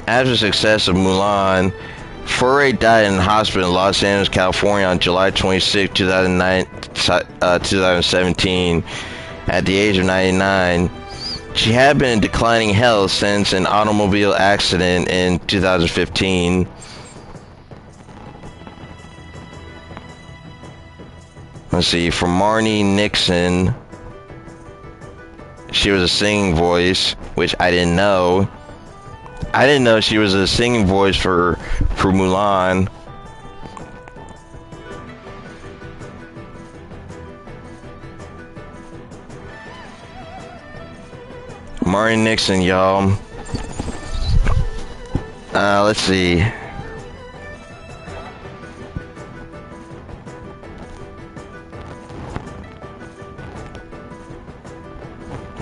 After the success of Mulan, Foray died in a hospital in Los Angeles, California on July 26, 2017, at the age of 99. She had been in declining health since an automobile accident in 2015. Let's see, for Marnie Nixon, she was a singing voice, which I didn't know. I didn't know she was a singing voice for Mulan. Martin Nixon, y'all. Let's see.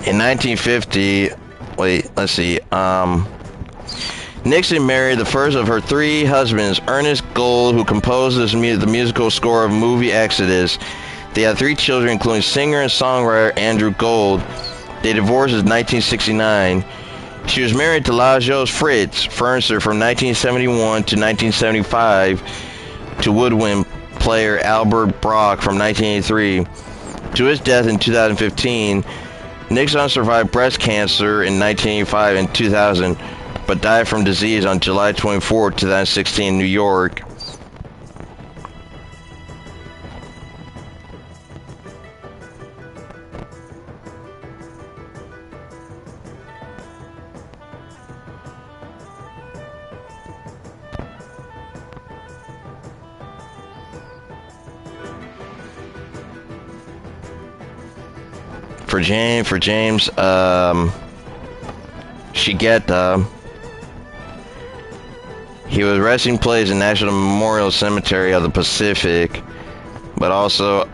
In 1950, wait, let's see. Nixon married the first of her three husbands, Ernest Gold, who composed the musical score of movie Exodus. They had three children, including singer and songwriter Andrew Gold. They divorced in 1969. She was married to Lajos Fritz Furniture from 1971 to 1975, to woodwind player Albert Brock from 1983. To his death in 2015, Nixon survived breast cancer in 1985 and 2000, but died from disease on July 24, 2016 in New York. For James, Shigeta, he was resting place in National Memorial Cemetery of the Pacific, but also,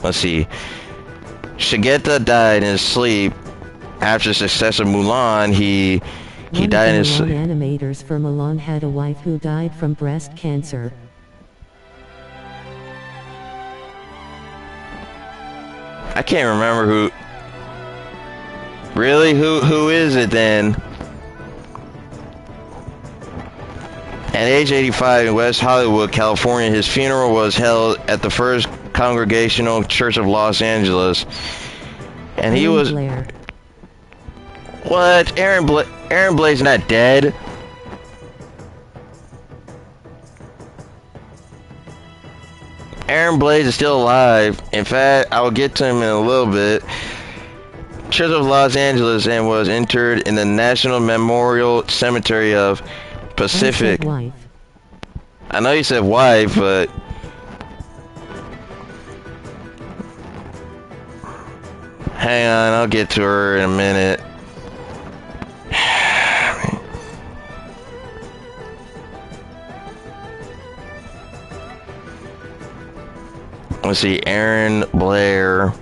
let's see, Shigeta died in his sleep after the success of Mulan. He died in his sleep. Animators for Mulan had a wife who died from breast cancer. I can't remember who. Really? Who is it then? At age 85 in West Hollywood, California, his funeral was held at the First Congregational Church of Los Angeles. And he was... Blair. What? Aaron Blair's not dead? Aaron Blaze is still alive. In fact, I will get to him in a little bit. Church of Los Angeles, and was interred in the National Memorial Cemetery of Pacific. Wife. I know you said wife, but hang on, I'll get to her in a minute. Let's see, Aaron Blair.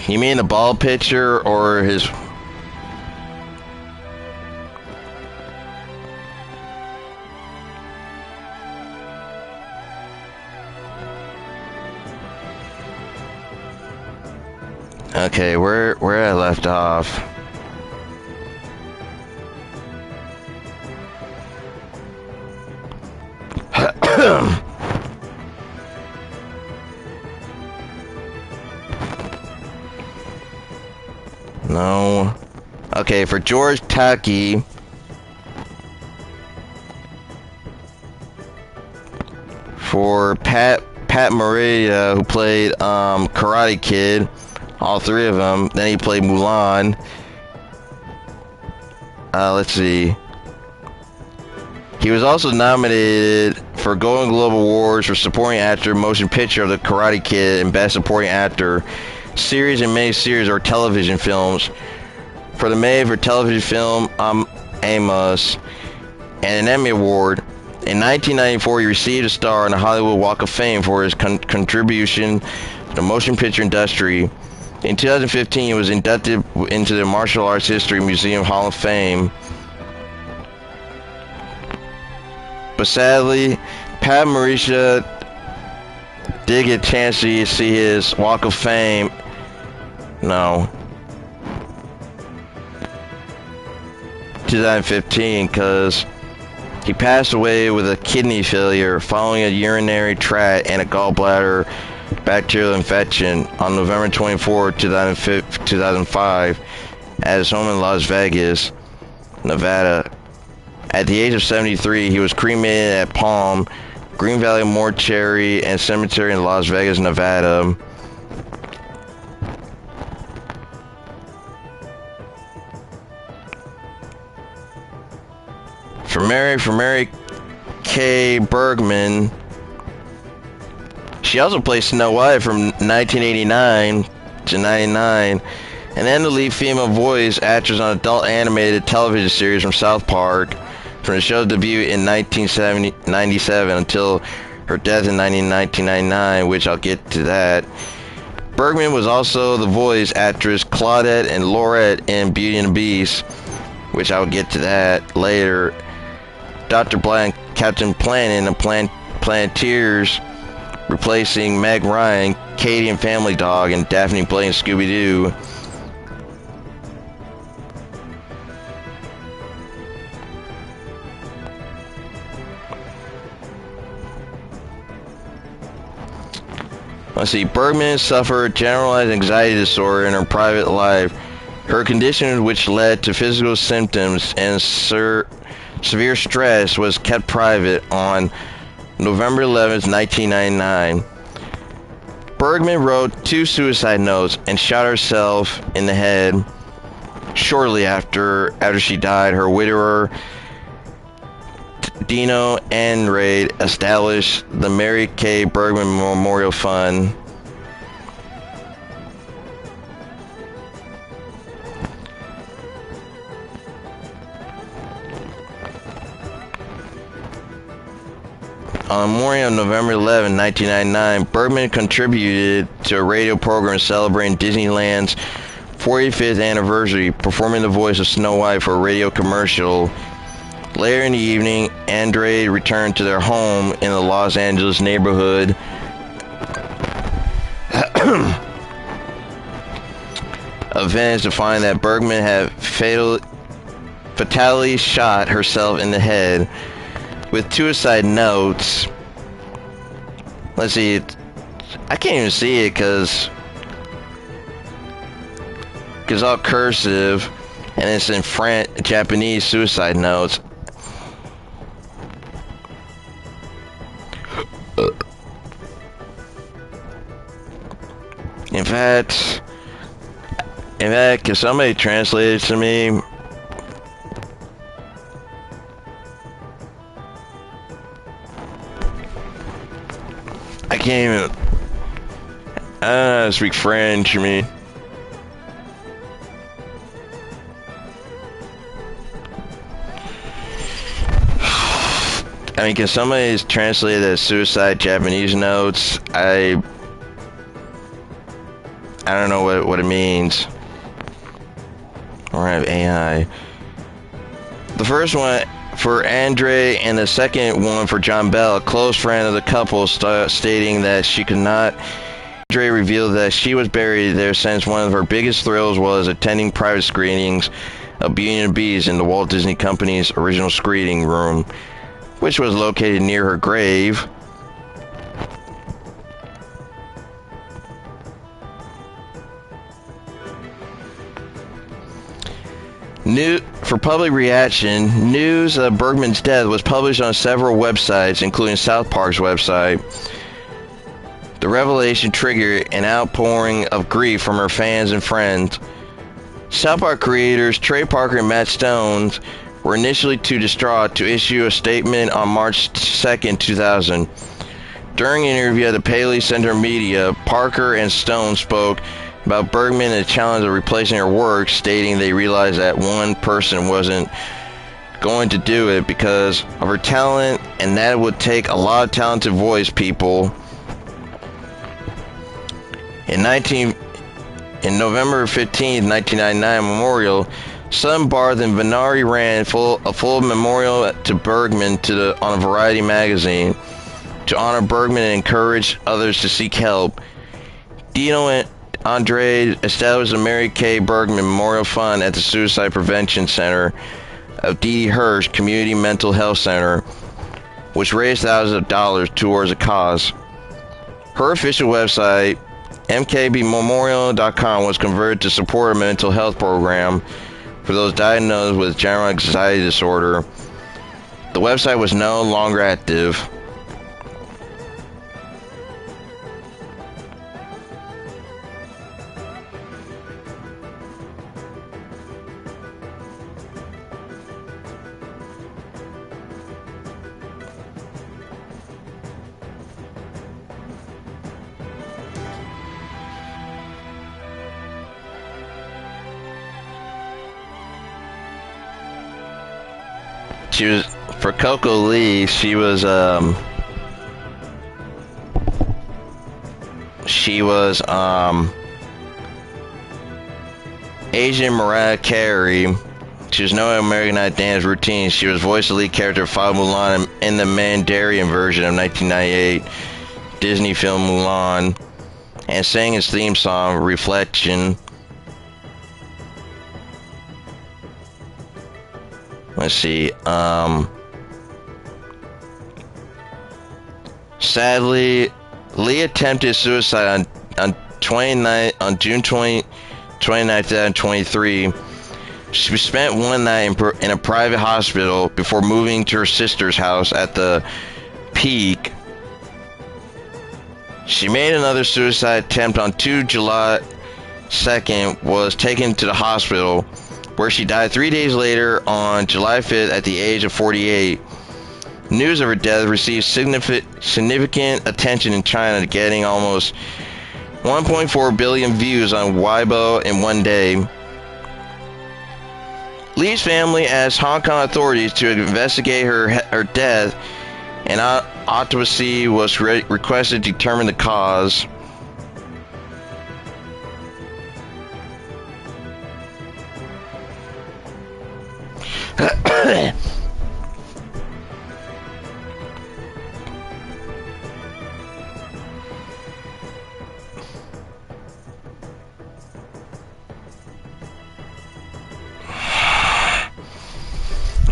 You mean the ball pitcher or his... Okay, where I left off. No. Okay, for George Takei. For Pat Morita, who played Karate Kid, all three of them. Then he played Mulan. Let's see. He was also nominated for Golden Globe Awards for Supporting Actor, Motion Picture of the Karate Kid, and Best Supporting Actor, Series and Miniseries or Television Films, for the made for television film Amos, and an Emmy Award. In 1994, he received a star on the Hollywood Walk of Fame for his contribution to the motion picture industry. In 2015, he was inducted into the Martial Arts History Museum Hall of Fame. But sadly, Pat Morita did get a chance to see his Walk of Fame No. 2015, because he passed away with a kidney failure following a urinary tract and a gallbladder bacterial infection on November 24, 2005, at his home in Las Vegas, Nevada. At the age of 73, he was cremated at Palm, Green Valley Mortuary and Cemetery in Las Vegas, Nevada. For Mary Kay Bergman, she also played Snow White from 1989 to 99, and then the lead female voice actress on adult animated television series from South Park, from the show's debut in 1997 until her death in 1999, which I'll get to that. Bergman was also the voice actress Claudette and Laurette in Beauty and the Beast, which I'll get to that later. Dr. Black, Captain Planet and Planeteers, replacing Meg Ryan, Katie and Family Dog, and Daphne playing Scooby-Doo. Let's see, Bergman suffered generalized anxiety disorder in her private life. Her condition, which led to physical symptoms and severe stress, was kept private on November 11, 1999. Bergman wrote 2 suicide notes and shot herself in the head shortly after she died. Her widower, Dino Andrade, established the Mary Kay Bergman Memorial Fund. On the morning of November 11, 1999, Bergman contributed to a radio program celebrating Disneyland's 45th anniversary, performing the voice of Snow White for a radio commercial. Later in the evening, Andrade returned to their home in the Los Angeles neighborhood. Of Venice to find that Bergman had fatally shot herself in the head with suicide notes. Let's see, I can't even see it because it's all cursive and it's in Japanese suicide notes. In fact, can somebody translate it to me? I can't even. I don't know how to speak French. I mean, can somebody translate the suicide Japanese notes? I don't know what it means. Or I have AI. The first one for Andre and the second one for John Bell, a close friend of the couple, stating that she could not. Andre revealed that she was buried there since one of her biggest thrills was attending private screenings of Beauty and the Beast in the Walt Disney Company's original screening room, which was located near her grave. For public reaction, news of Bergman's death was published on several websites, including South Park's website. The revelation triggered an outpouring of grief from her fans and friends. South Park creators Trey Parker and Matt Stone were initially too distraught to issue a statement on March 2nd, 2000. During an interview at the Paley Center Media, Parker and Stone spoke about Bergman and the challenge of replacing her work, stating they realized that one person wasn't going to do it because of her talent and that it would take a lot of talented voice people. In November 15, 1999 memorial, Sun Barth and Venari ran a full memorial to Bergman on a Variety magazine to honor Bergman and encourage others to seek help. Dino Andre established the Mary Kay Bergman Memorial Fund at the Suicide Prevention Center of D.D. Hirsch Community Mental Health Center, which raised thousands of dollars towards the cause. Her official website, mkbmemorial.com, was converted to support a mental health program for those diagnosed with general anxiety disorder. The website was no longer active. She was, for Coco Lee, she was Asian Mariah Carey. She was known in American Idol dance routine. She was voiced the lead character of Mulan in the Mandarin version of 1998 Disney film Mulan, and sang his theme song, Reflection. Let's see. Sadly, Lee attempted suicide on June 29, 2023. She spent one night in a private hospital before moving to her sister's house at the Peak. She made another suicide attempt on July 2nd, was taken to the hospital, where she died 3 days later on July 5th at the age of 48. News of her death received significant attention in China, getting almost 1.4 billion views on Weibo in one day. Lee's family asked Hong Kong authorities to investigate her death, and autopsy was requested to determine the cause.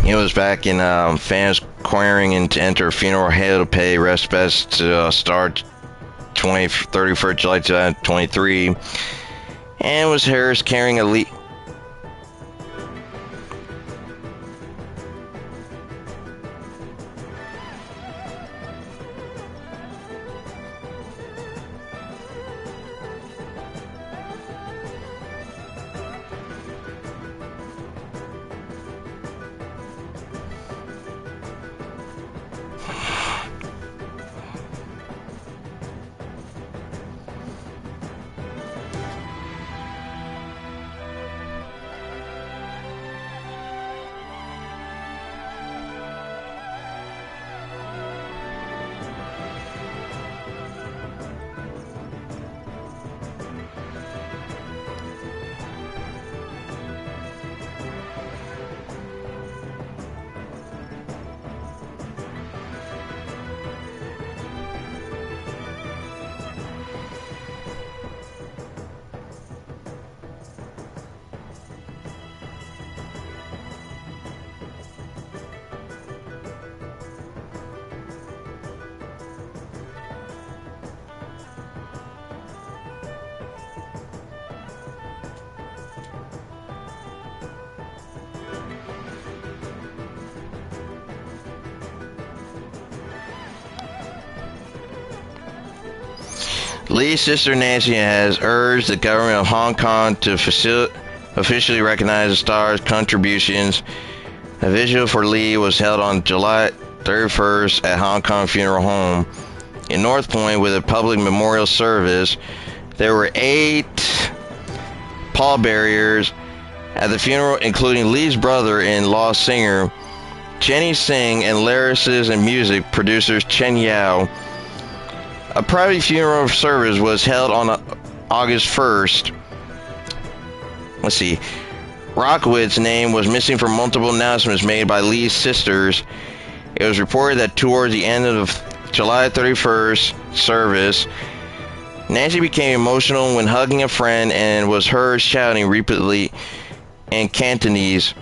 It was back in fans querying and to enter a funeral hail to pay respects to start 31st July 2023, and was Harris carrying a lead. Lee's sister Nancy has urged the government of Hong Kong to officially recognize the star's contributions. A vigil for Lee was held on July 31st at Hong Kong Funeral Home in North Point with a public memorial service. There were 8 pallbearers at the funeral, including Lee's brother-in-law singer Jenny Singh and lyricist and music producers Chen Yao. A private funeral service was held on August 1st. Let's see. Rockwood's name was missing from multiple announcements made by Lee's sisters. It was reported that towards the end of the July 31st service, Nancy became emotional when hugging a friend and was heard shouting repeatedly in Cantonese.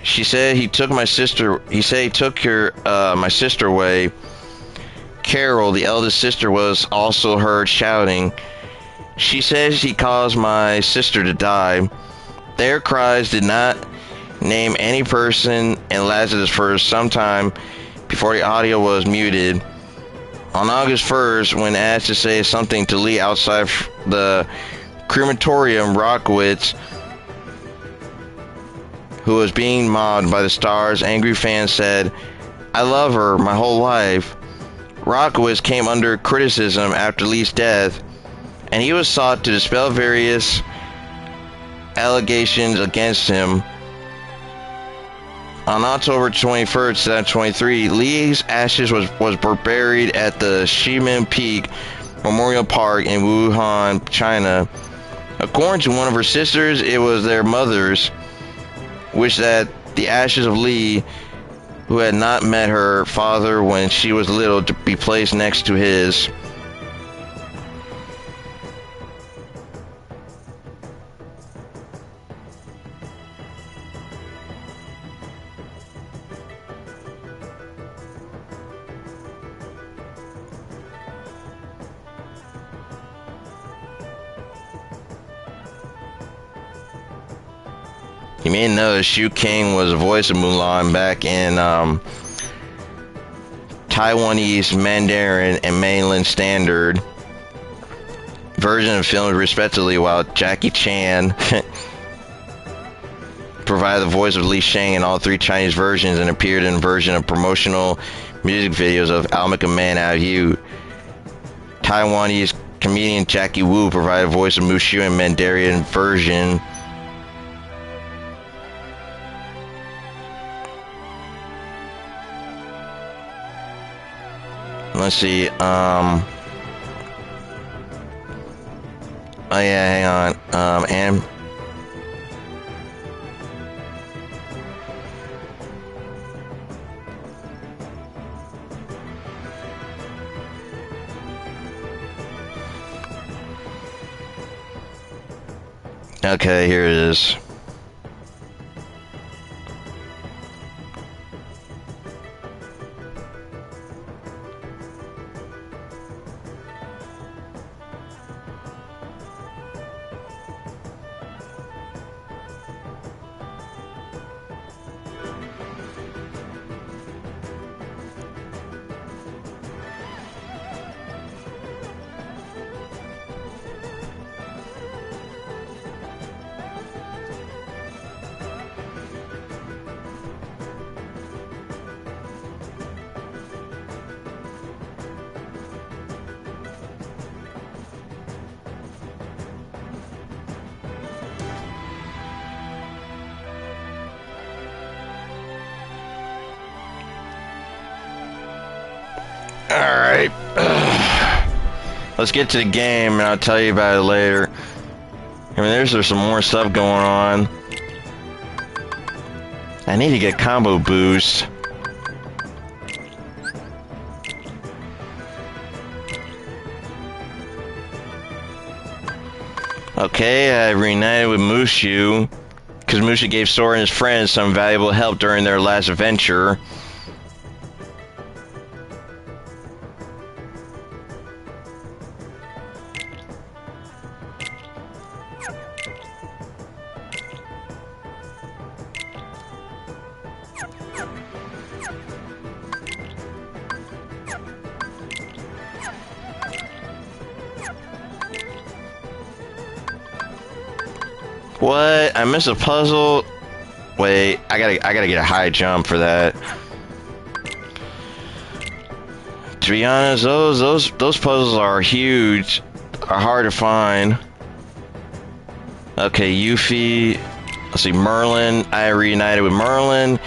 She said he took my sister. He said he took my sister away. Carol, the eldest sister, was also heard shouting. She says he caused my sister to die. Their cries did not name any person and lasted for some time before the audio was muted. On August 1st, when asked to say something to Lee outside the crematorium, Rockowitz, who was being mobbed by the Stars' angry fans, said, "I love her my whole life." Rockowitz came under criticism after Lee's death, and he was sought to dispel various allegations against him. On October 21st, 2023, Lee's ashes was buried at the Ximen Peak Memorial Park in Wuhan, China. According to one of her sisters, it was their mother's wish that the ashes of Lee, who had not met her father when she was little, to be placed next to his. You may know Shu King was the voice of Mulan back in Taiwanese, Mandarin, and Mainland Standard version of films respectively, while Jackie Chan provided the voice of Li Shang in all three Chinese versions and appeared in a version of promotional music videos of I'll Make a Man Out of You. Taiwanese comedian Jackie Wu provided the voice of Mushu in Mandarin version. Let's see, oh yeah, hang on, and okay, here it is. Alright. Let's get to the game and I'll tell you about it later. I mean, there's some more stuff going on. I need to get combo boost. Okay, I reunited with Mushu, because Mushu gave Sora and his friends some valuable help during their last adventure. What? I missed a puzzle? Wait, I gotta get a high jump for that. To be honest, those puzzles are huge, are hard to find. Okay, Yuffie. Let's see, Merlin. I reunited with Merlin,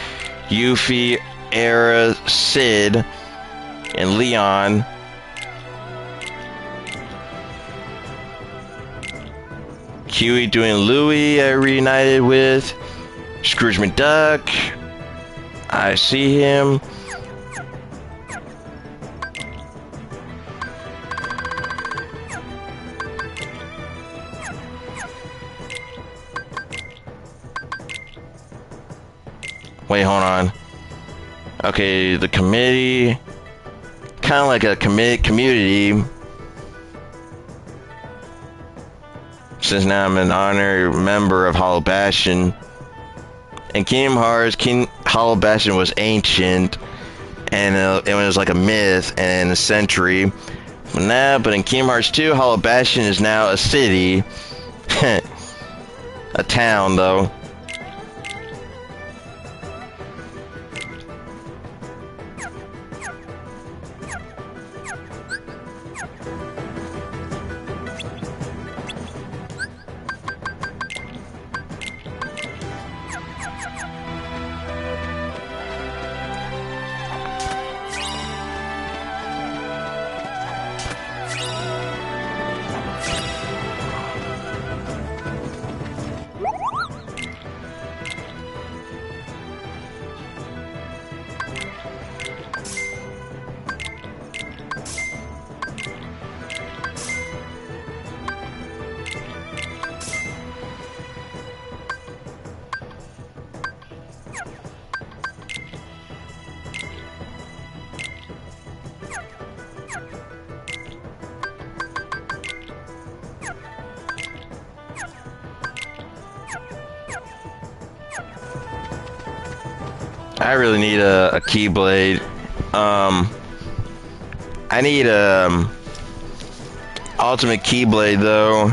Yuffie, Era, Sid, and Leon. Huey doing Louie, I reunited with. Scrooge McDuck. I see him. Wait, hold on. Okay, the committee, kind of like a community. Since now I'm an honorary member of Hollow Bastion. In Kingdom Hearts, Hollow Bastion was ancient, and it was like a myth and a century. But in Kingdom Hearts 2, Hollow Bastion is now a city. A town, though. I really need a Keyblade. I need Ultimate Keyblade though.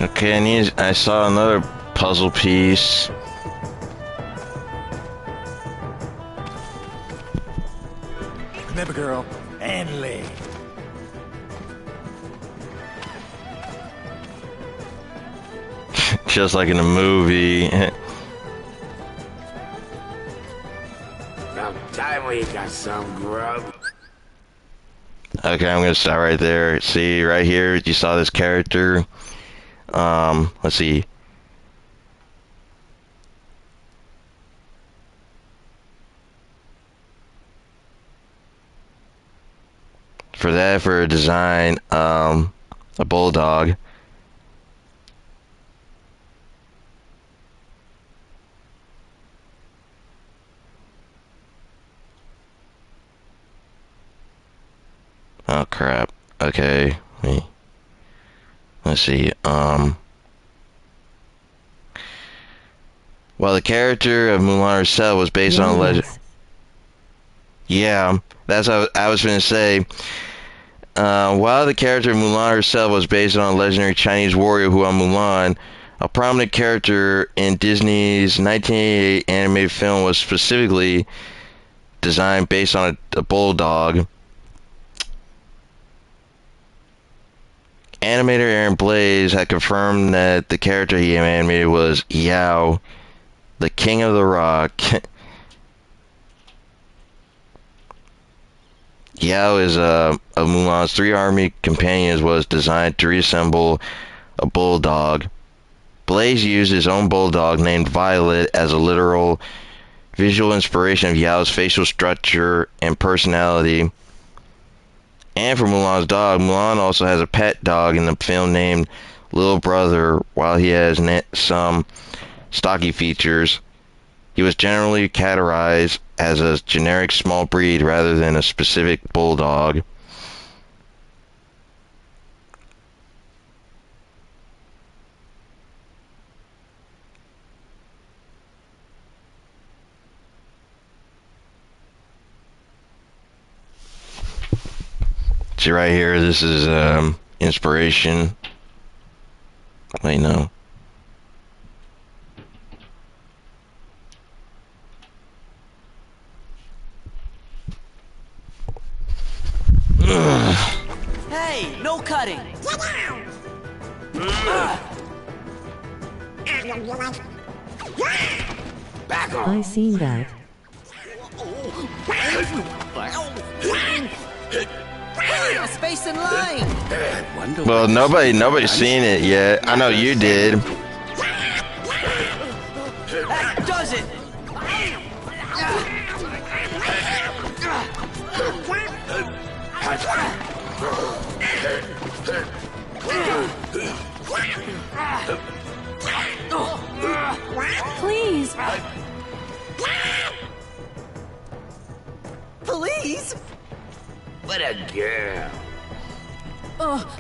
Okay, I saw another puzzle piece. Remember, girl, and leg. Just like in a movie. About time we got some grub. Okay, I'm gonna stop right there. See, right here, you saw this character. Let's see. For a design, a bulldog. Oh crap. Okay. Let's see. Well, the character of Mulan herself was based on a legend. Yes. Yeah, that's what I was gonna say. While the character of Mulan herself was based on a legendary Chinese warrior Hua Mulan, a prominent character in Disney's 1988 animated film was specifically designed based on a bulldog. Animator Aaron Blaze had confirmed that the character he animated was Yao, the King of the Rock. Yao is of Mulan's three army companions was designed to reassemble a bulldog. Blaze used his own bulldog named Violet as a literal visual inspiration of Yao's facial structure and personality. And for Mulan's dog, Mulan also has a pet dog in the film named Little Brother. While he has some stocky features, he was generally categorized as a generic small breed rather than a specific bulldog. see right here, this is inspiration. Wait, no. Hey, no cutting. Get down! Back off. I seen that. Space in line. Wonder Well, what nobody's seen it yet. I know you did. That does it. Please. Please? What a girl.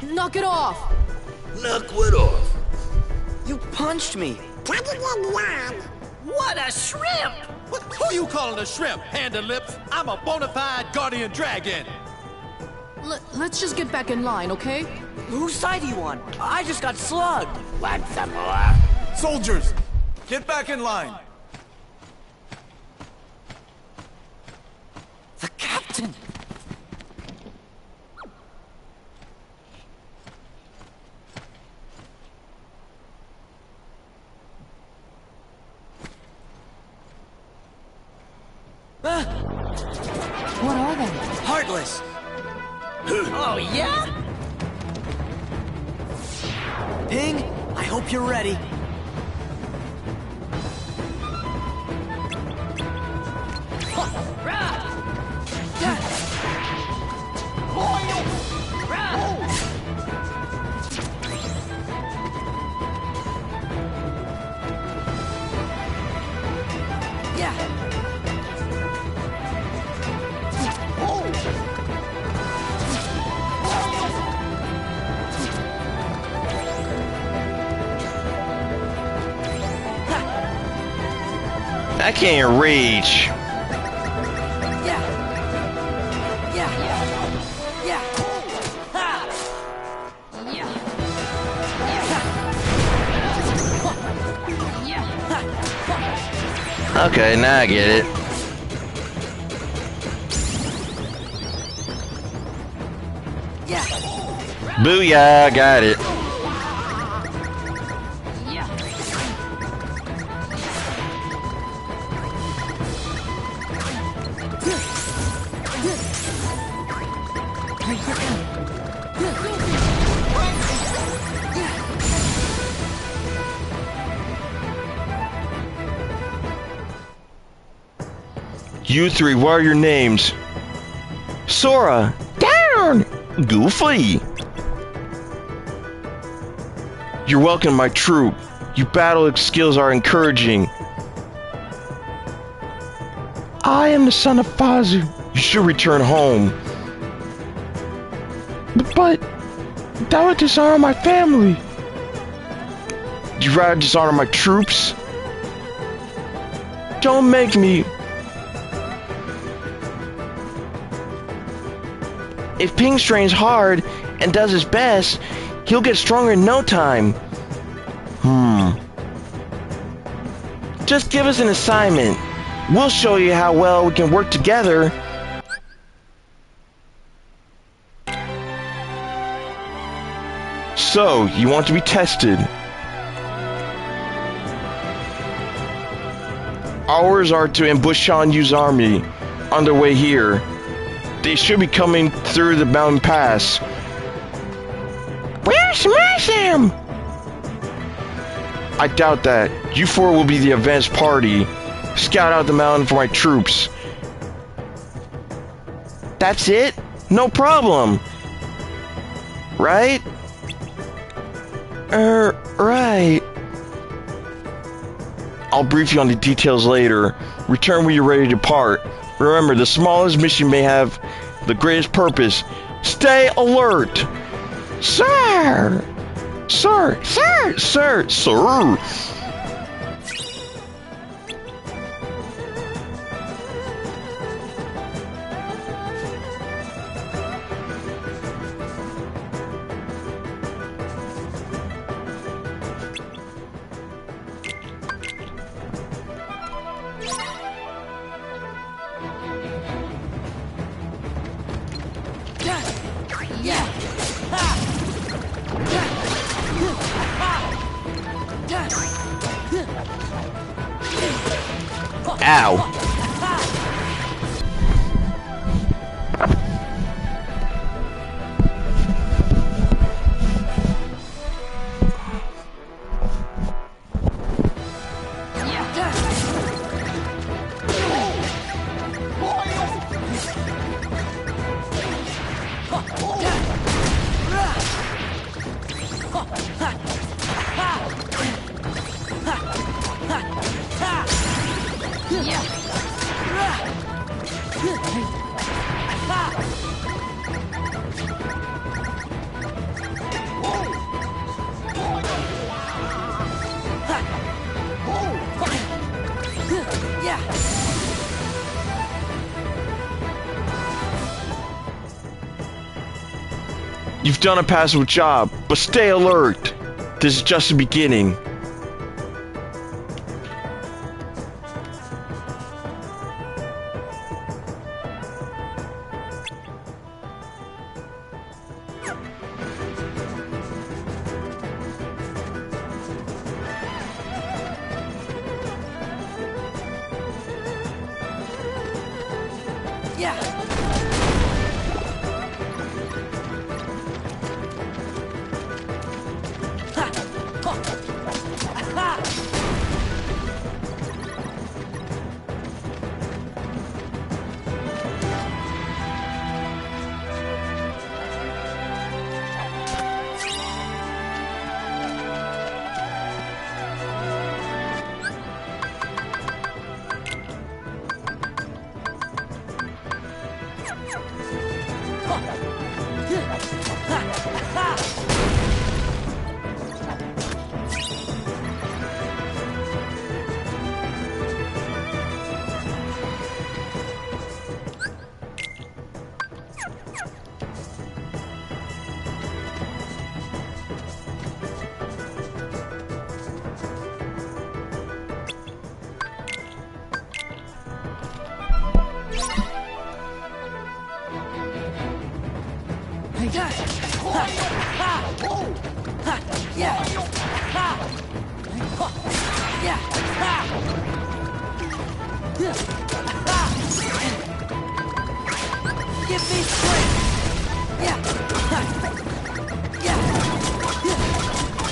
Knock it off. Knock what off? You punched me. Cut it in line. What a shrimp! What, who you calling a shrimp, hand and lips? I'm a bona fide guardian dragon. Let's just get back in line, okay? Whose side are you on? I just got slugged. Want some more? Soldiers, get back in line. The captain. What are they? Heartless. Oh, yeah? Ping, I hope you're ready. I can't reach. Yeah. Yeah. Yeah. Ha. Yeah. Yeah. Okay, now I get it. Yeah. Booyah, got it. You three, what are your names? Sora, down! Goofy! You're welcome, my troop. Your battle skills are encouraging. I am the son of Fazu. You should return home. But that would dishonor my family. You'd rather dishonor my troops? Don't make me. If Ping trains hard and does his best, he'll get stronger in no time. Just give us an assignment. We'll show you how well we can work together. So, you want to be tested? Ours are to ambush Shan Yu's army on their way here. They should be coming through the mountain pass. We'll smash him! I doubt that. You four will be the advance party. Scout out the mountain for my troops. That's it? No problem. Right? Right. I'll brief you on the details later. Return when you're ready to depart. Remember, the smallest mission may have the greatest purpose. Stay alert! Sir! Sir! Sir! Sir! Sir! Ow. You've done a passable job, but stay alert. This is just the beginning. Give me strength! Yeah! Yeah!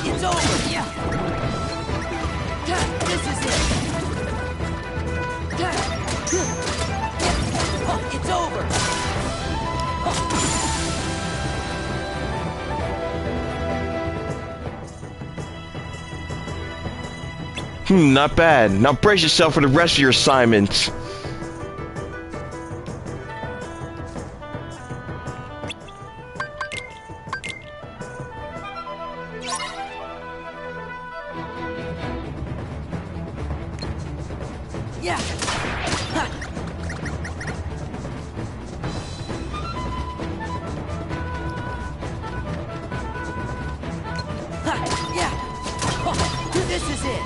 It's over! Yeah! This is it! It's over! Not bad. Now brace yourself for the rest of your assignments. Yeah! Yeah! This is it!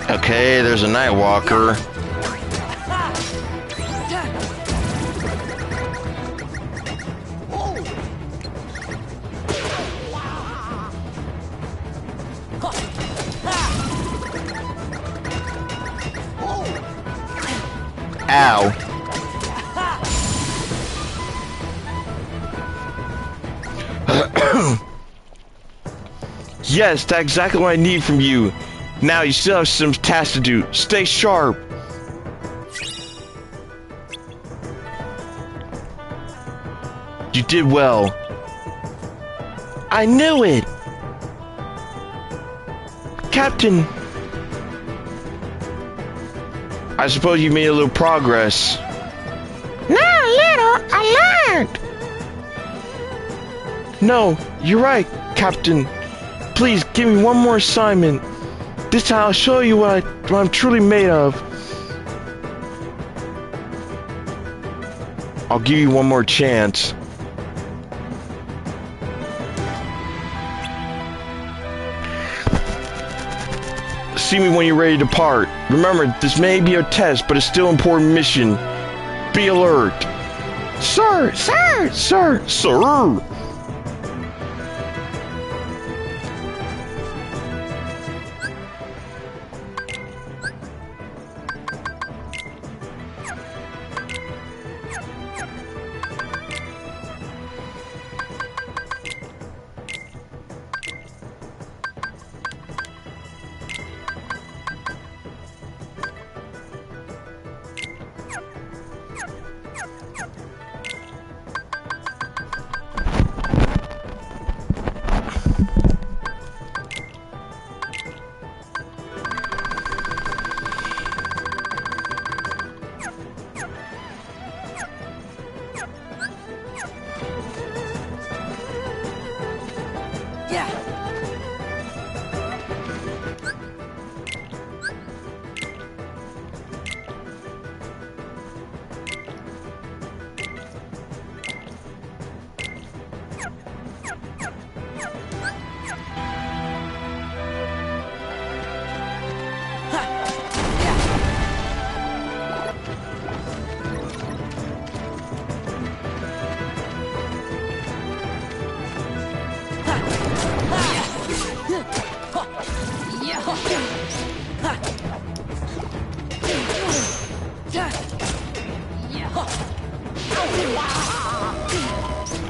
Okay, there's a Night Walker. Ow. Yes, that's exactly what I need from you. Now you still have some tasks to do. Stay sharp. You did well. I knew it. Captain. I suppose you made a little progress. Not a little, I learned. No, you're right, Captain. Please give me one more assignment. This time I'll show you what I'm truly made of. I'll give you one more chance. See me when you're ready to depart. Remember, this may be a test, but it's still an important mission. Be alert. Sir, sir, sir, sir.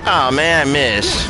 Oh man, I missed.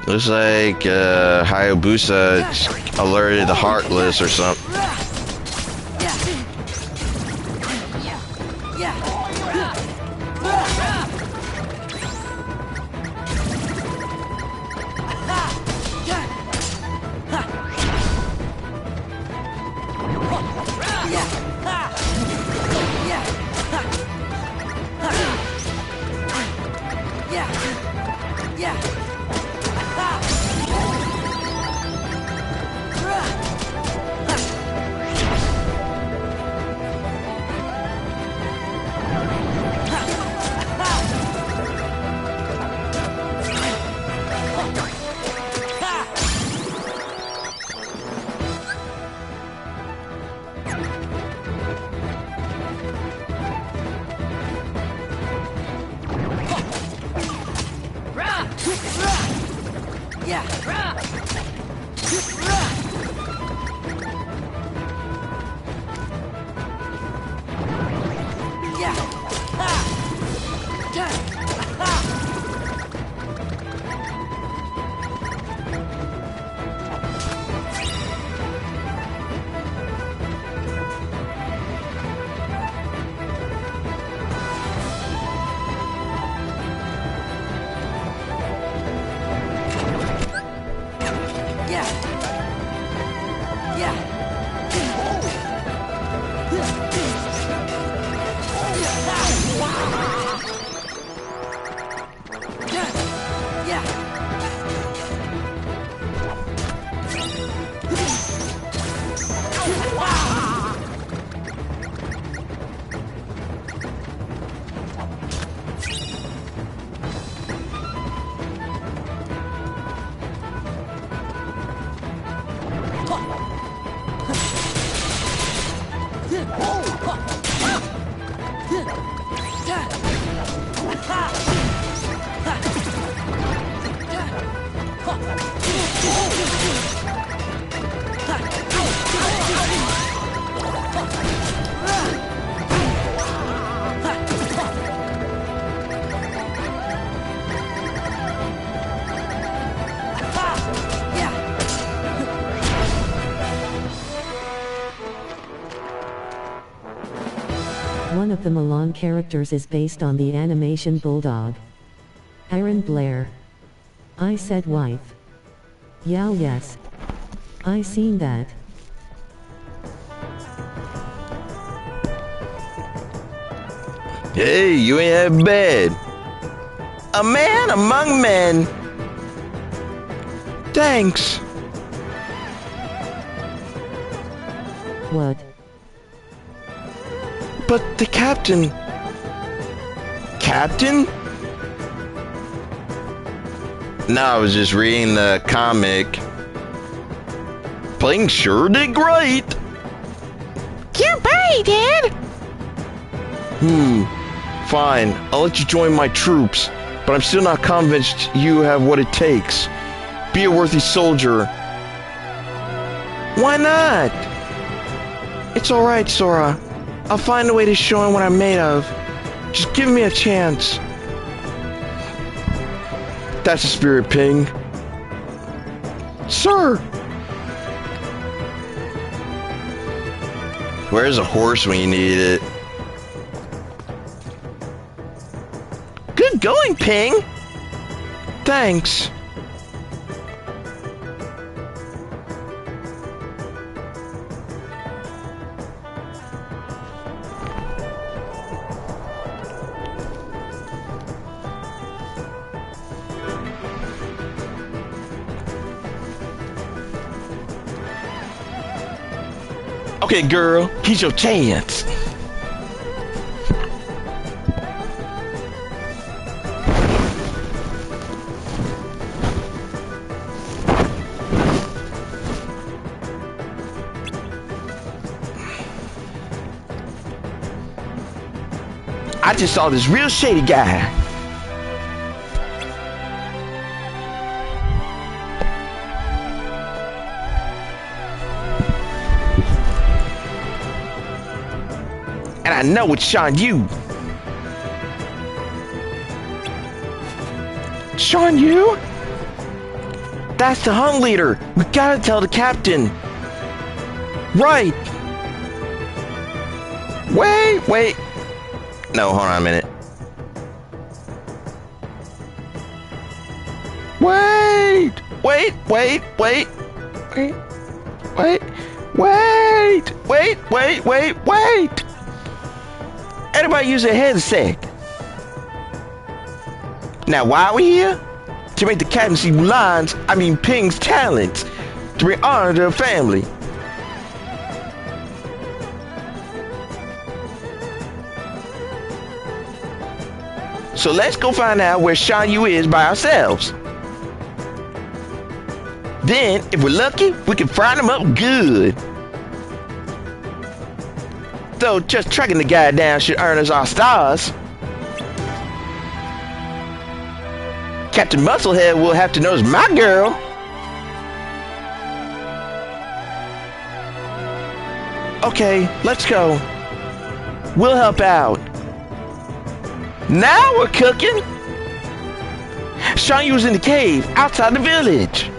Looks like Hayabusa alerted the Heartless or something. One of the Mulan characters is based on the animation Bulldog. Aaron Blair. I said wife. Yeah, yes. I seen that. Hey, you ain't that bad. A man among men. Thanks. What? But the captain... Captain? No, I was just reading the comic. Playing sure did great. You bet, Dad. Fine. I'll let you join my troops, but I'm still not convinced you have what it takes. Be a worthy soldier. Why not? It's alright, Sora. I'll find a way to show him what I'm made of. Just give me a chance. That's the spirit, Ping. Sir! Where's a horse when you need it? Good going, Ping! Thanks. Okay, girl, here's your chance. I just saw this real shady guy. And I know it's Shan Yu. Shan Yu? That's the hunt leader. We gotta tell the captain. Right. Wait. No, hold on a minute. Wait. Everybody use a headset. Now, why are we here? To make the captain see Ping's talents. To bring honor to her family. So let's go find out where Shan Yu is by ourselves. Then, if we're lucky, we can fry him up good. Though just tracking the guy down should earn us our stars. Captain Musclehead will have to notice my girl. Okay, let's go. We'll help out. Now we're cooking. Shan Yu was in the cave outside the village.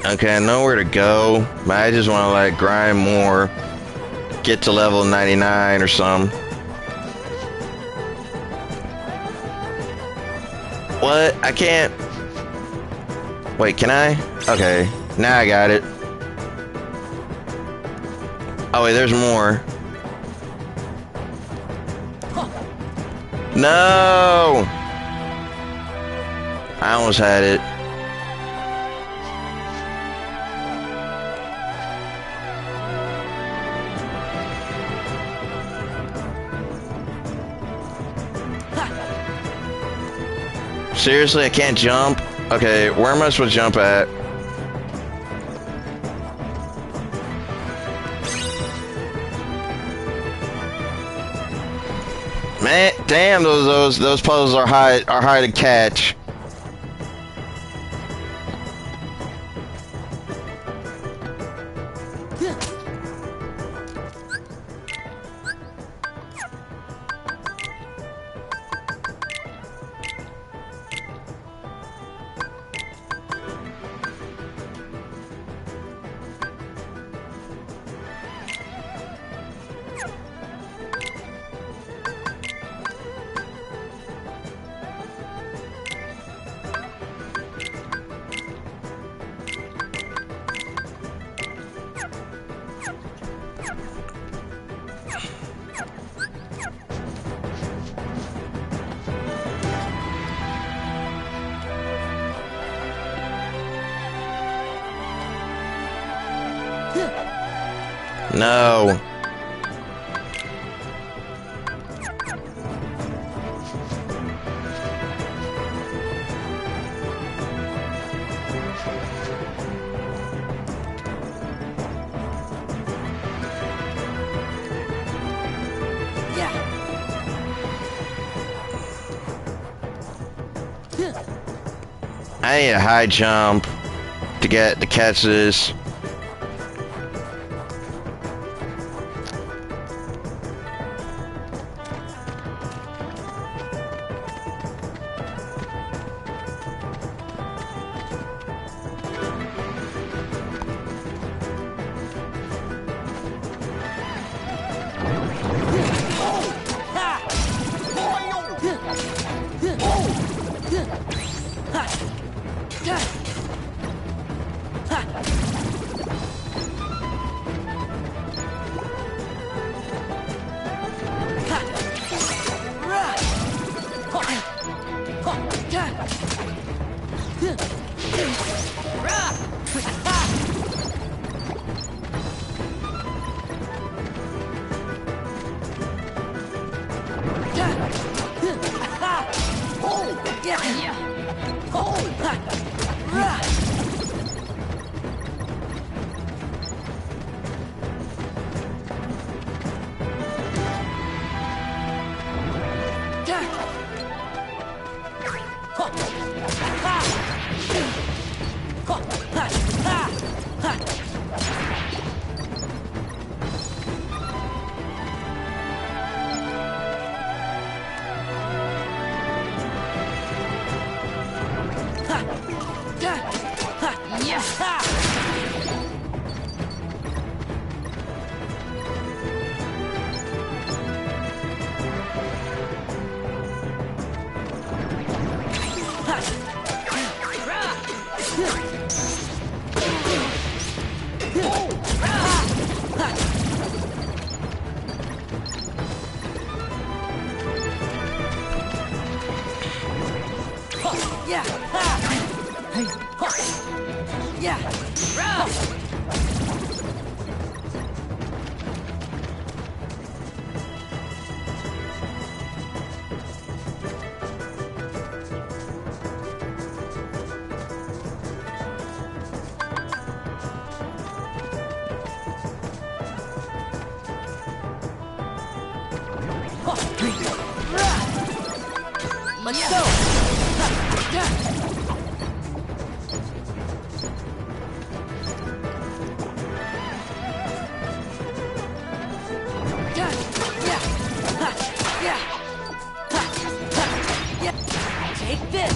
Okay, I know where to go, but I just want to like grind more, get to level 99 or something. What? I can't. Wait, can I? Okay, now I got it. Oh wait, there's more. No! I almost had it. Seriously, I can't jump? Okay, where am I supposed to jump at? Man, damn, those puzzles are hard to catch. No. I need a high jump to catch this. Let's go! Take this!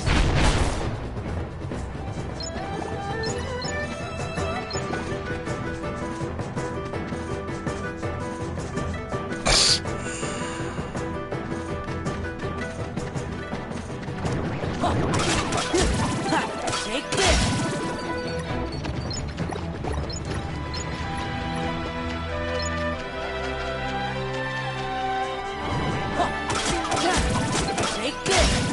Take this! Take this!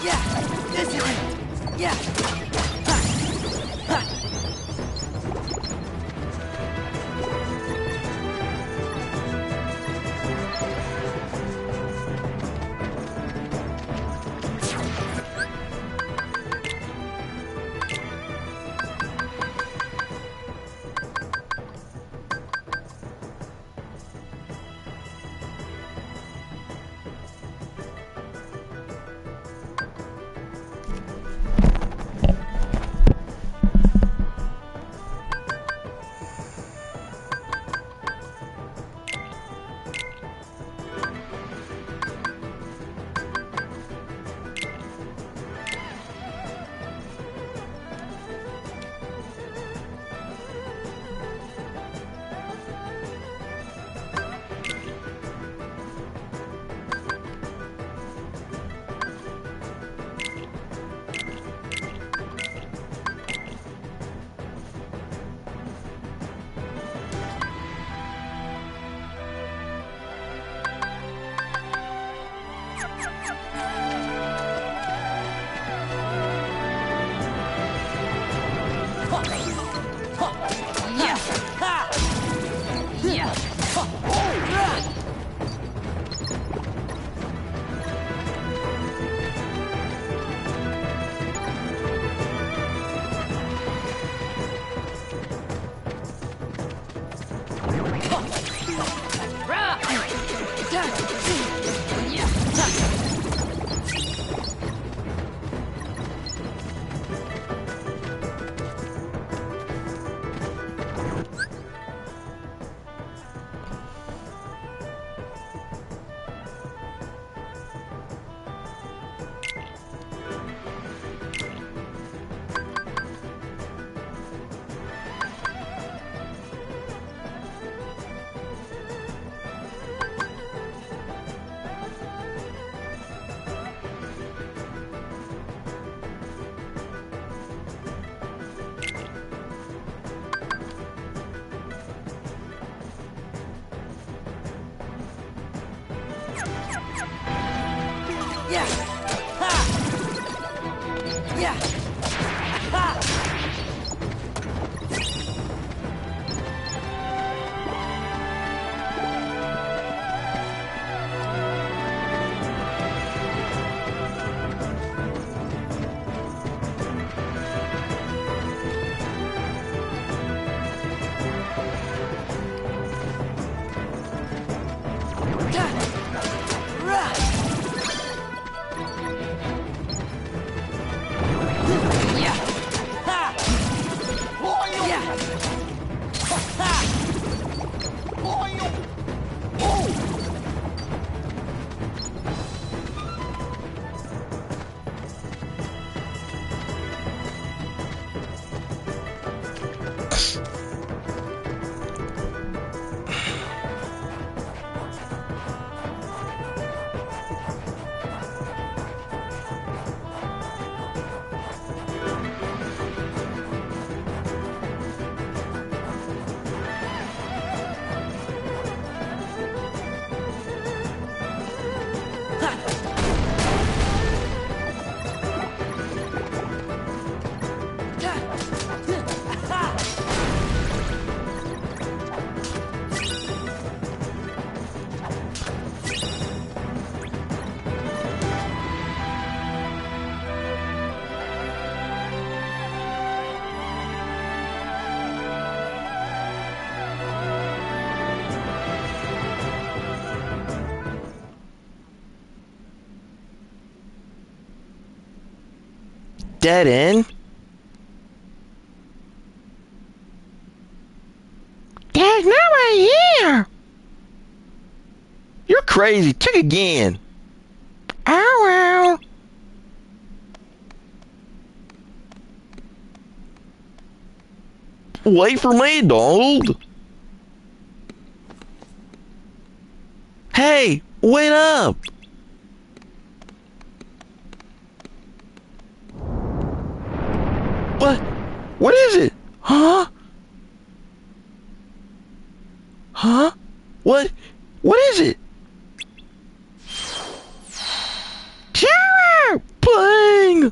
Yeah, this is it! Yeah! Yeah. Ha. Yeah. Ha. Dead end? There's no way here. You're crazy. Check again. Oh well. Wait for me, Donald. Hey, wait up. What? What is it? Huh? Huh? What? What is it? Terror! Playing!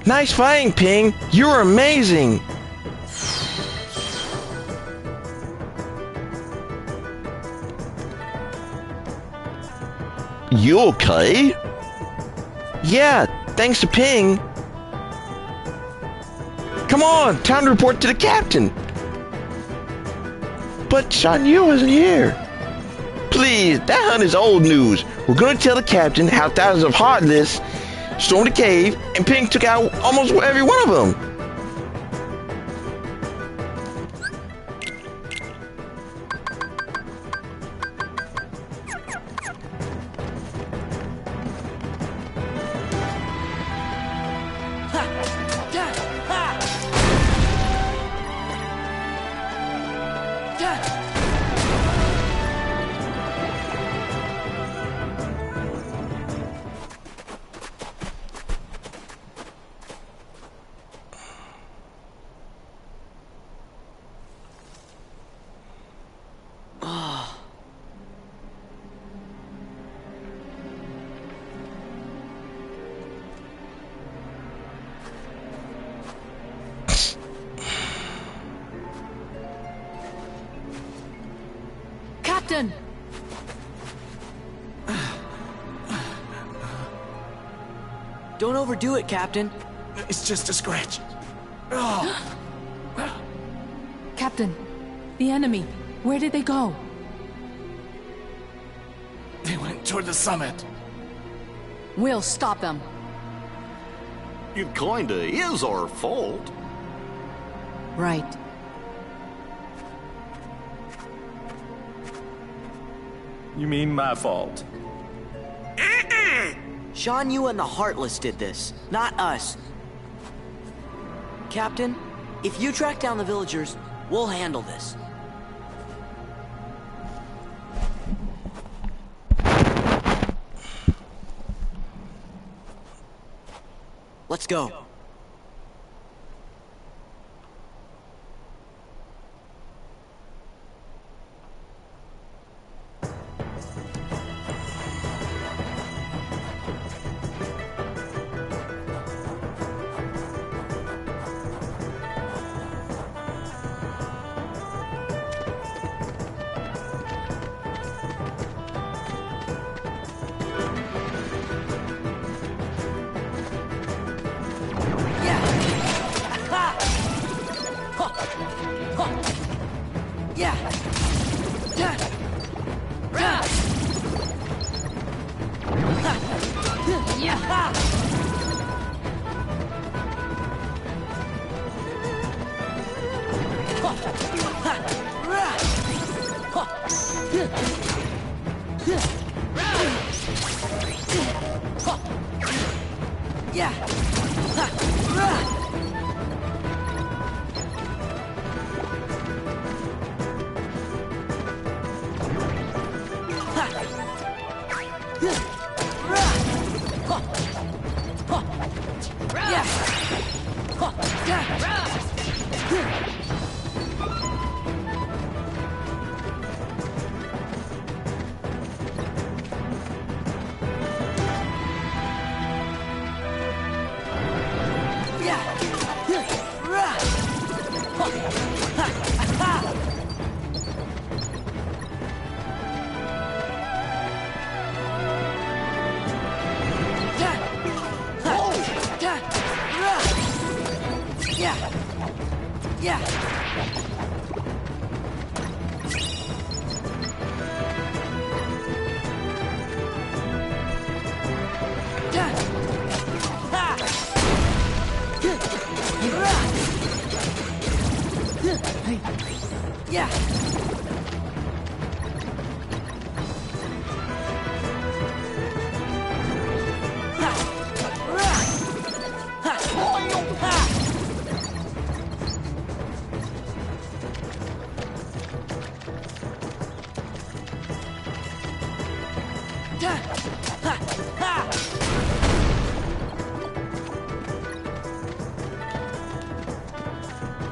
Nice fighting, Ping. You're amazing. You okay? Yeah, thanks to Ping. Come on, time to report to the captain. But Shan Yu isn't here. Please, that hunt is old news. We're gonna tell the captain how thousands of Heartless stormed the cave and Ping took out almost every one of them. Captain! Don't overdo it, Captain. It's just a scratch. Captain, the enemy, where did they go? They went toward the summit. We'll stop them. It kinda is our fault. Right. You mean my fault? Shan Yu and the Heartless did this, not us. Captain, if you track down the villagers, we'll handle this. Let's go.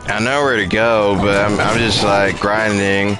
I know where to go, but I'm just like grinding.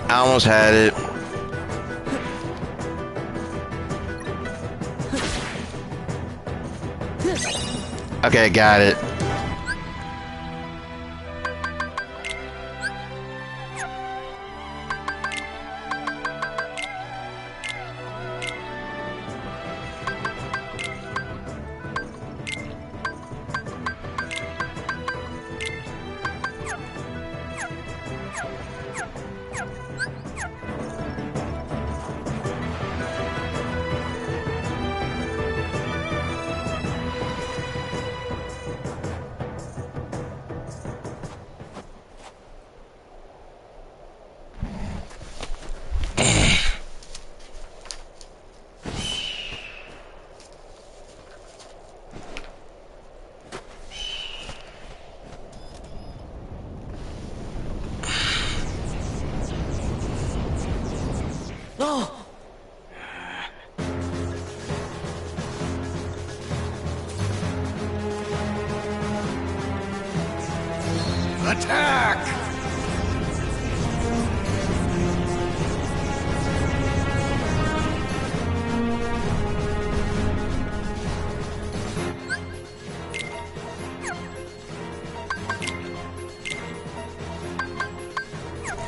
I almost had it. Okay, got it. Attack!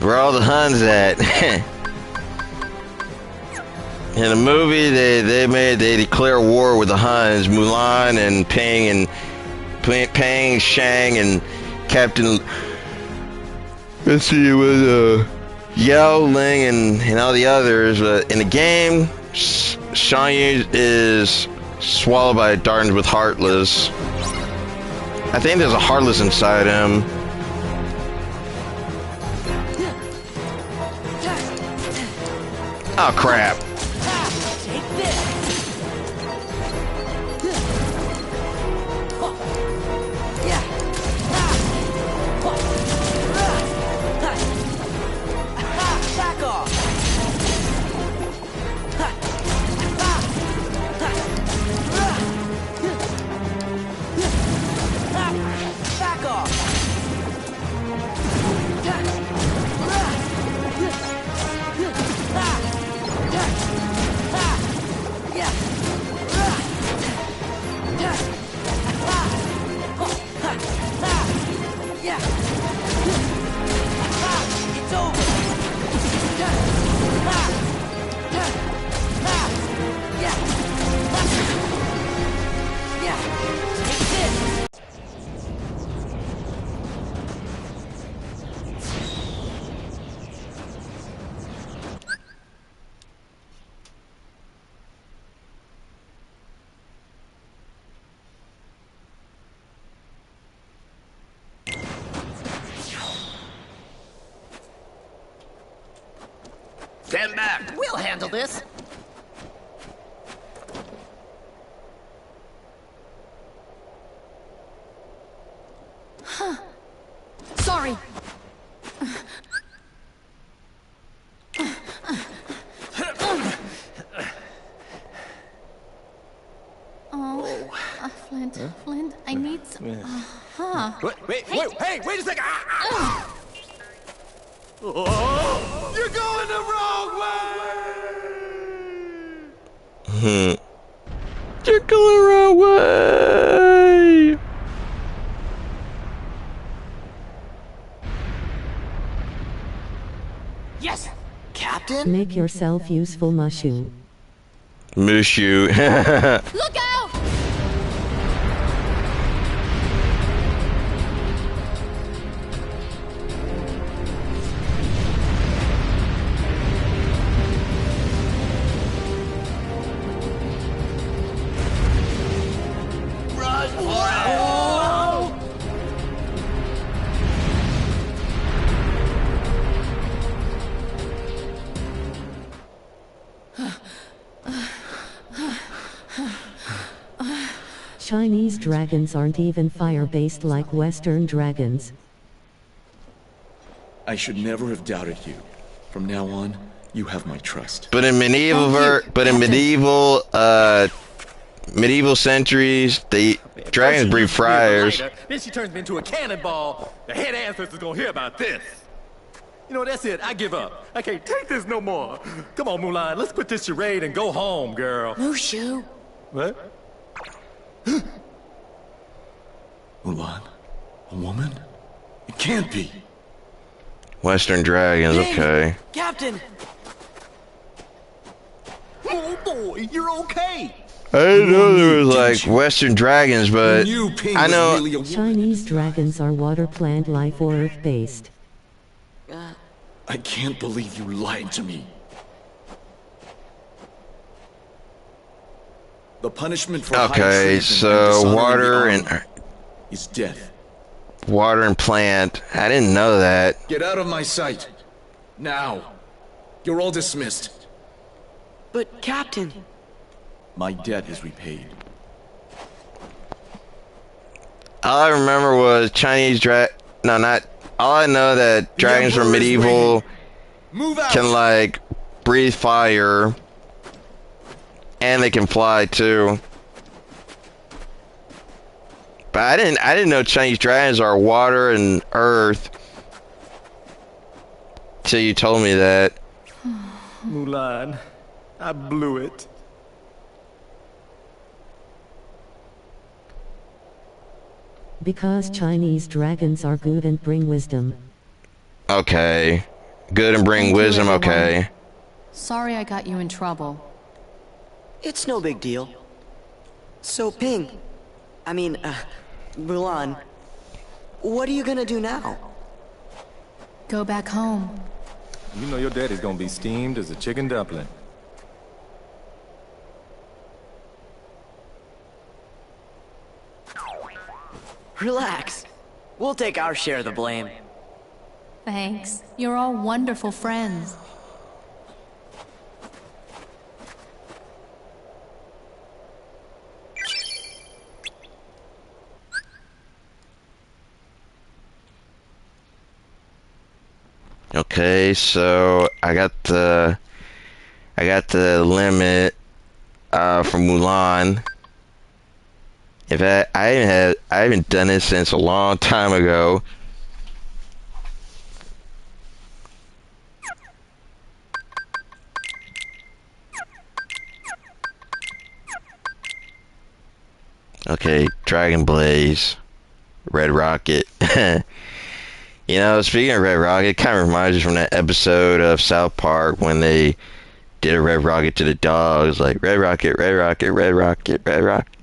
Where all the Huns at? In the movie, they declare war with the Huns, Mulan and Pang, Shang, and Captain. Let's see, it was Yao, Ling, and all the others. In the game, Shan Yu is swallowed by Darkness with Heartless. I think there's a Heartless inside him. Oh crap. Take this. Yeah. Back off. Back off. It's over. Take this. Stand back. We'll handle this. Sorry. Flint, I need some. Wait a second! Oh, you're going the wrong way! You're going the wrong way! Yes. Captain? Make yourself useful, Mushu. Mushu. Look out! Run for it! Chinese dragons aren't even fire-based like Western dragons. I should never have doubted you. From now on, you have my trust. But in medieval medieval centuries, the dragons breed friars. Then she turns me into a cannonball. The head ancestor's gonna hear about this. You know, that's it. I give up. I can't take this no more. Come on, Mulan. Let's quit this charade and go home, girl. Mushu. What? Mulan? A woman? It can't be. Western dragons, okay. Captain! Oh boy, you're okay. I didn't know there was like Western dragons, but I know. Chinese dragons are water plant life or earth-based. I can't believe you lied to me. The punishment for Okay, so water and is death. Water and plant. I didn't know that. Get out of my sight. Now. You're all dismissed. But, Captain... My debt is repaid. All I remember was Chinese no, not. All I know that dragons from medieval can like breathe fire, and they can fly too. But But I didn't know Chinese dragons are water and earth till you told me that. Mulan, I blew it. Because Chinese dragons are good and bring wisdom. Okay. Good and bring Thank you, wisdom, everyone. okay. Sorry I got you in trouble. It's no big deal. So, Mulan, what are you gonna do now? Go back home. You know your daddy's gonna be steamed as a chicken dumpling. Relax. We'll take our share of the blame. Thanks. You're all wonderful friends. Okay, so I got the limit from Mulan. In fact, I haven't done this since a long time ago. Okay, Dragon Blaze, Red Rocket. You know, speaking of Red Rocket, it kind of reminds me from that episode of South Park when they did a Red Rocket to the dogs, like Red Rocket, Red Rocket, Red Rocket, Red Rocket.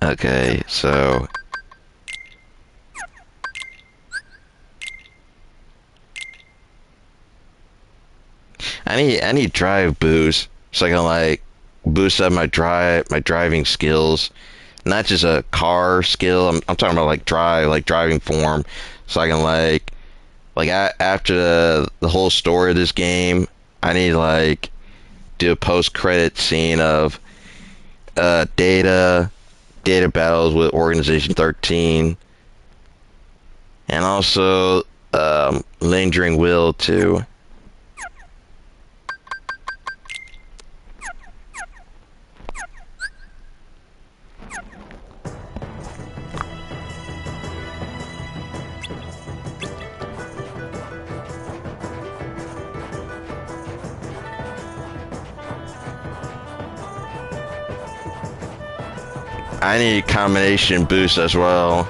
Okay, so I need drive boost so I can like boost up my driving skills. Not just a car skill. I'm talking about like driving form, so I can after the whole story of this game, I need to like do a post credit scene of data battles with Organization 13, and also Lingering Will too. I need combination boost as well.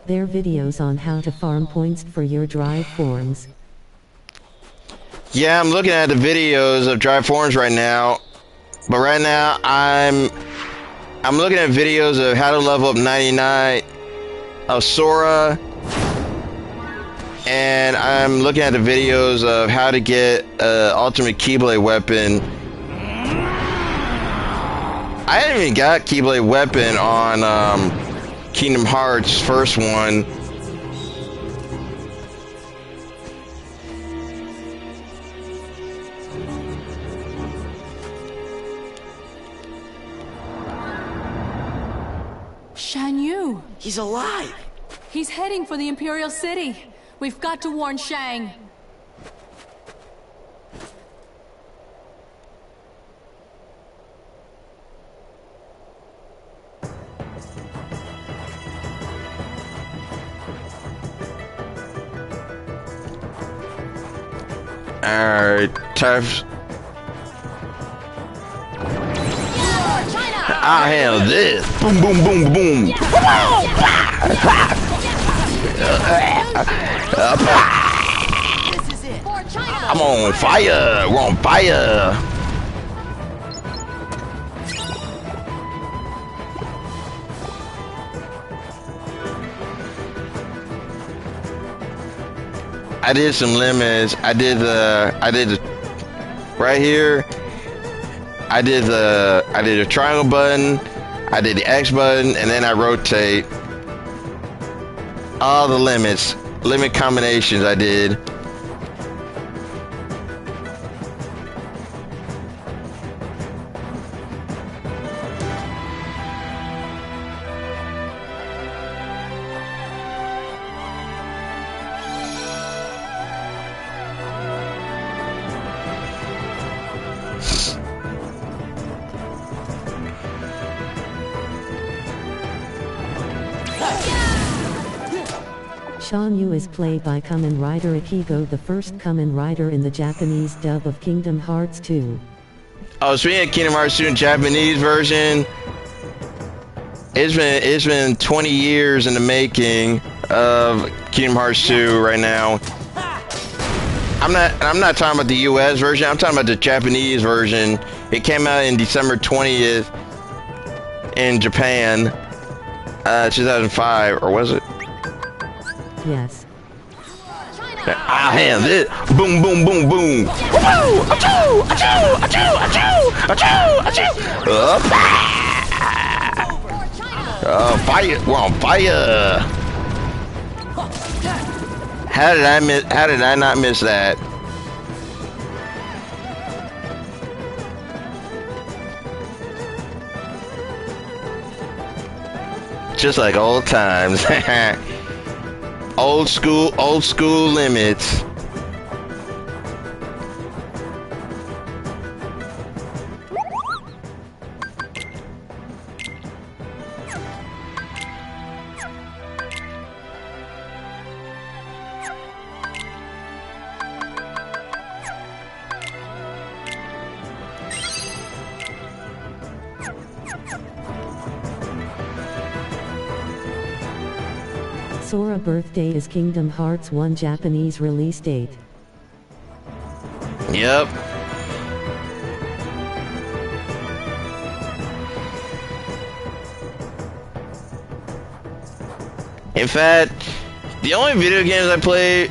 There are videos on how to farm points for your drive forms. Yeah, I'm looking at the videos of drive forms right now. But right now I'm looking at videos of how to level up 99 of Sora. And I'm looking at the videos of how to get ultimate Keyblade weapon. I haven't even got Keyblade weapon on Kingdom Hearts first one. Shan Yu! He's alive! He's heading for the Imperial City. We've got to warn Shang. Alright, tough. I handle this. Boom, boom, boom, boom. I'm on fire. We're on fire. I did some limits. I did the right here. I did the triangle button. I did the X button, and then I rotate. All the limit combinations I did. Shan Yu is played by Kamen Rider Ichigo, the first Kamen Rider in the Japanese dub of Kingdom Hearts 2. Oh, speaking of Kingdom Hearts 2 in Japanese version, it's been 20 years in the making of Kingdom Hearts 2 right now. I'm not talking about the US version, I'm talking about the Japanese version. It came out in December 20th in Japan, 2005, or was it? Yes. Ah, man, this boom, boom, boom, boom. Achoo, achoo, achoo, achoo, achoo, achoo, achoo. Fire! We're on fire! How did I not miss that? Just like old times. old school limits. Sora Birthday is Kingdom Hearts 1 Japanese release date. Yep. In fact, the only video games I play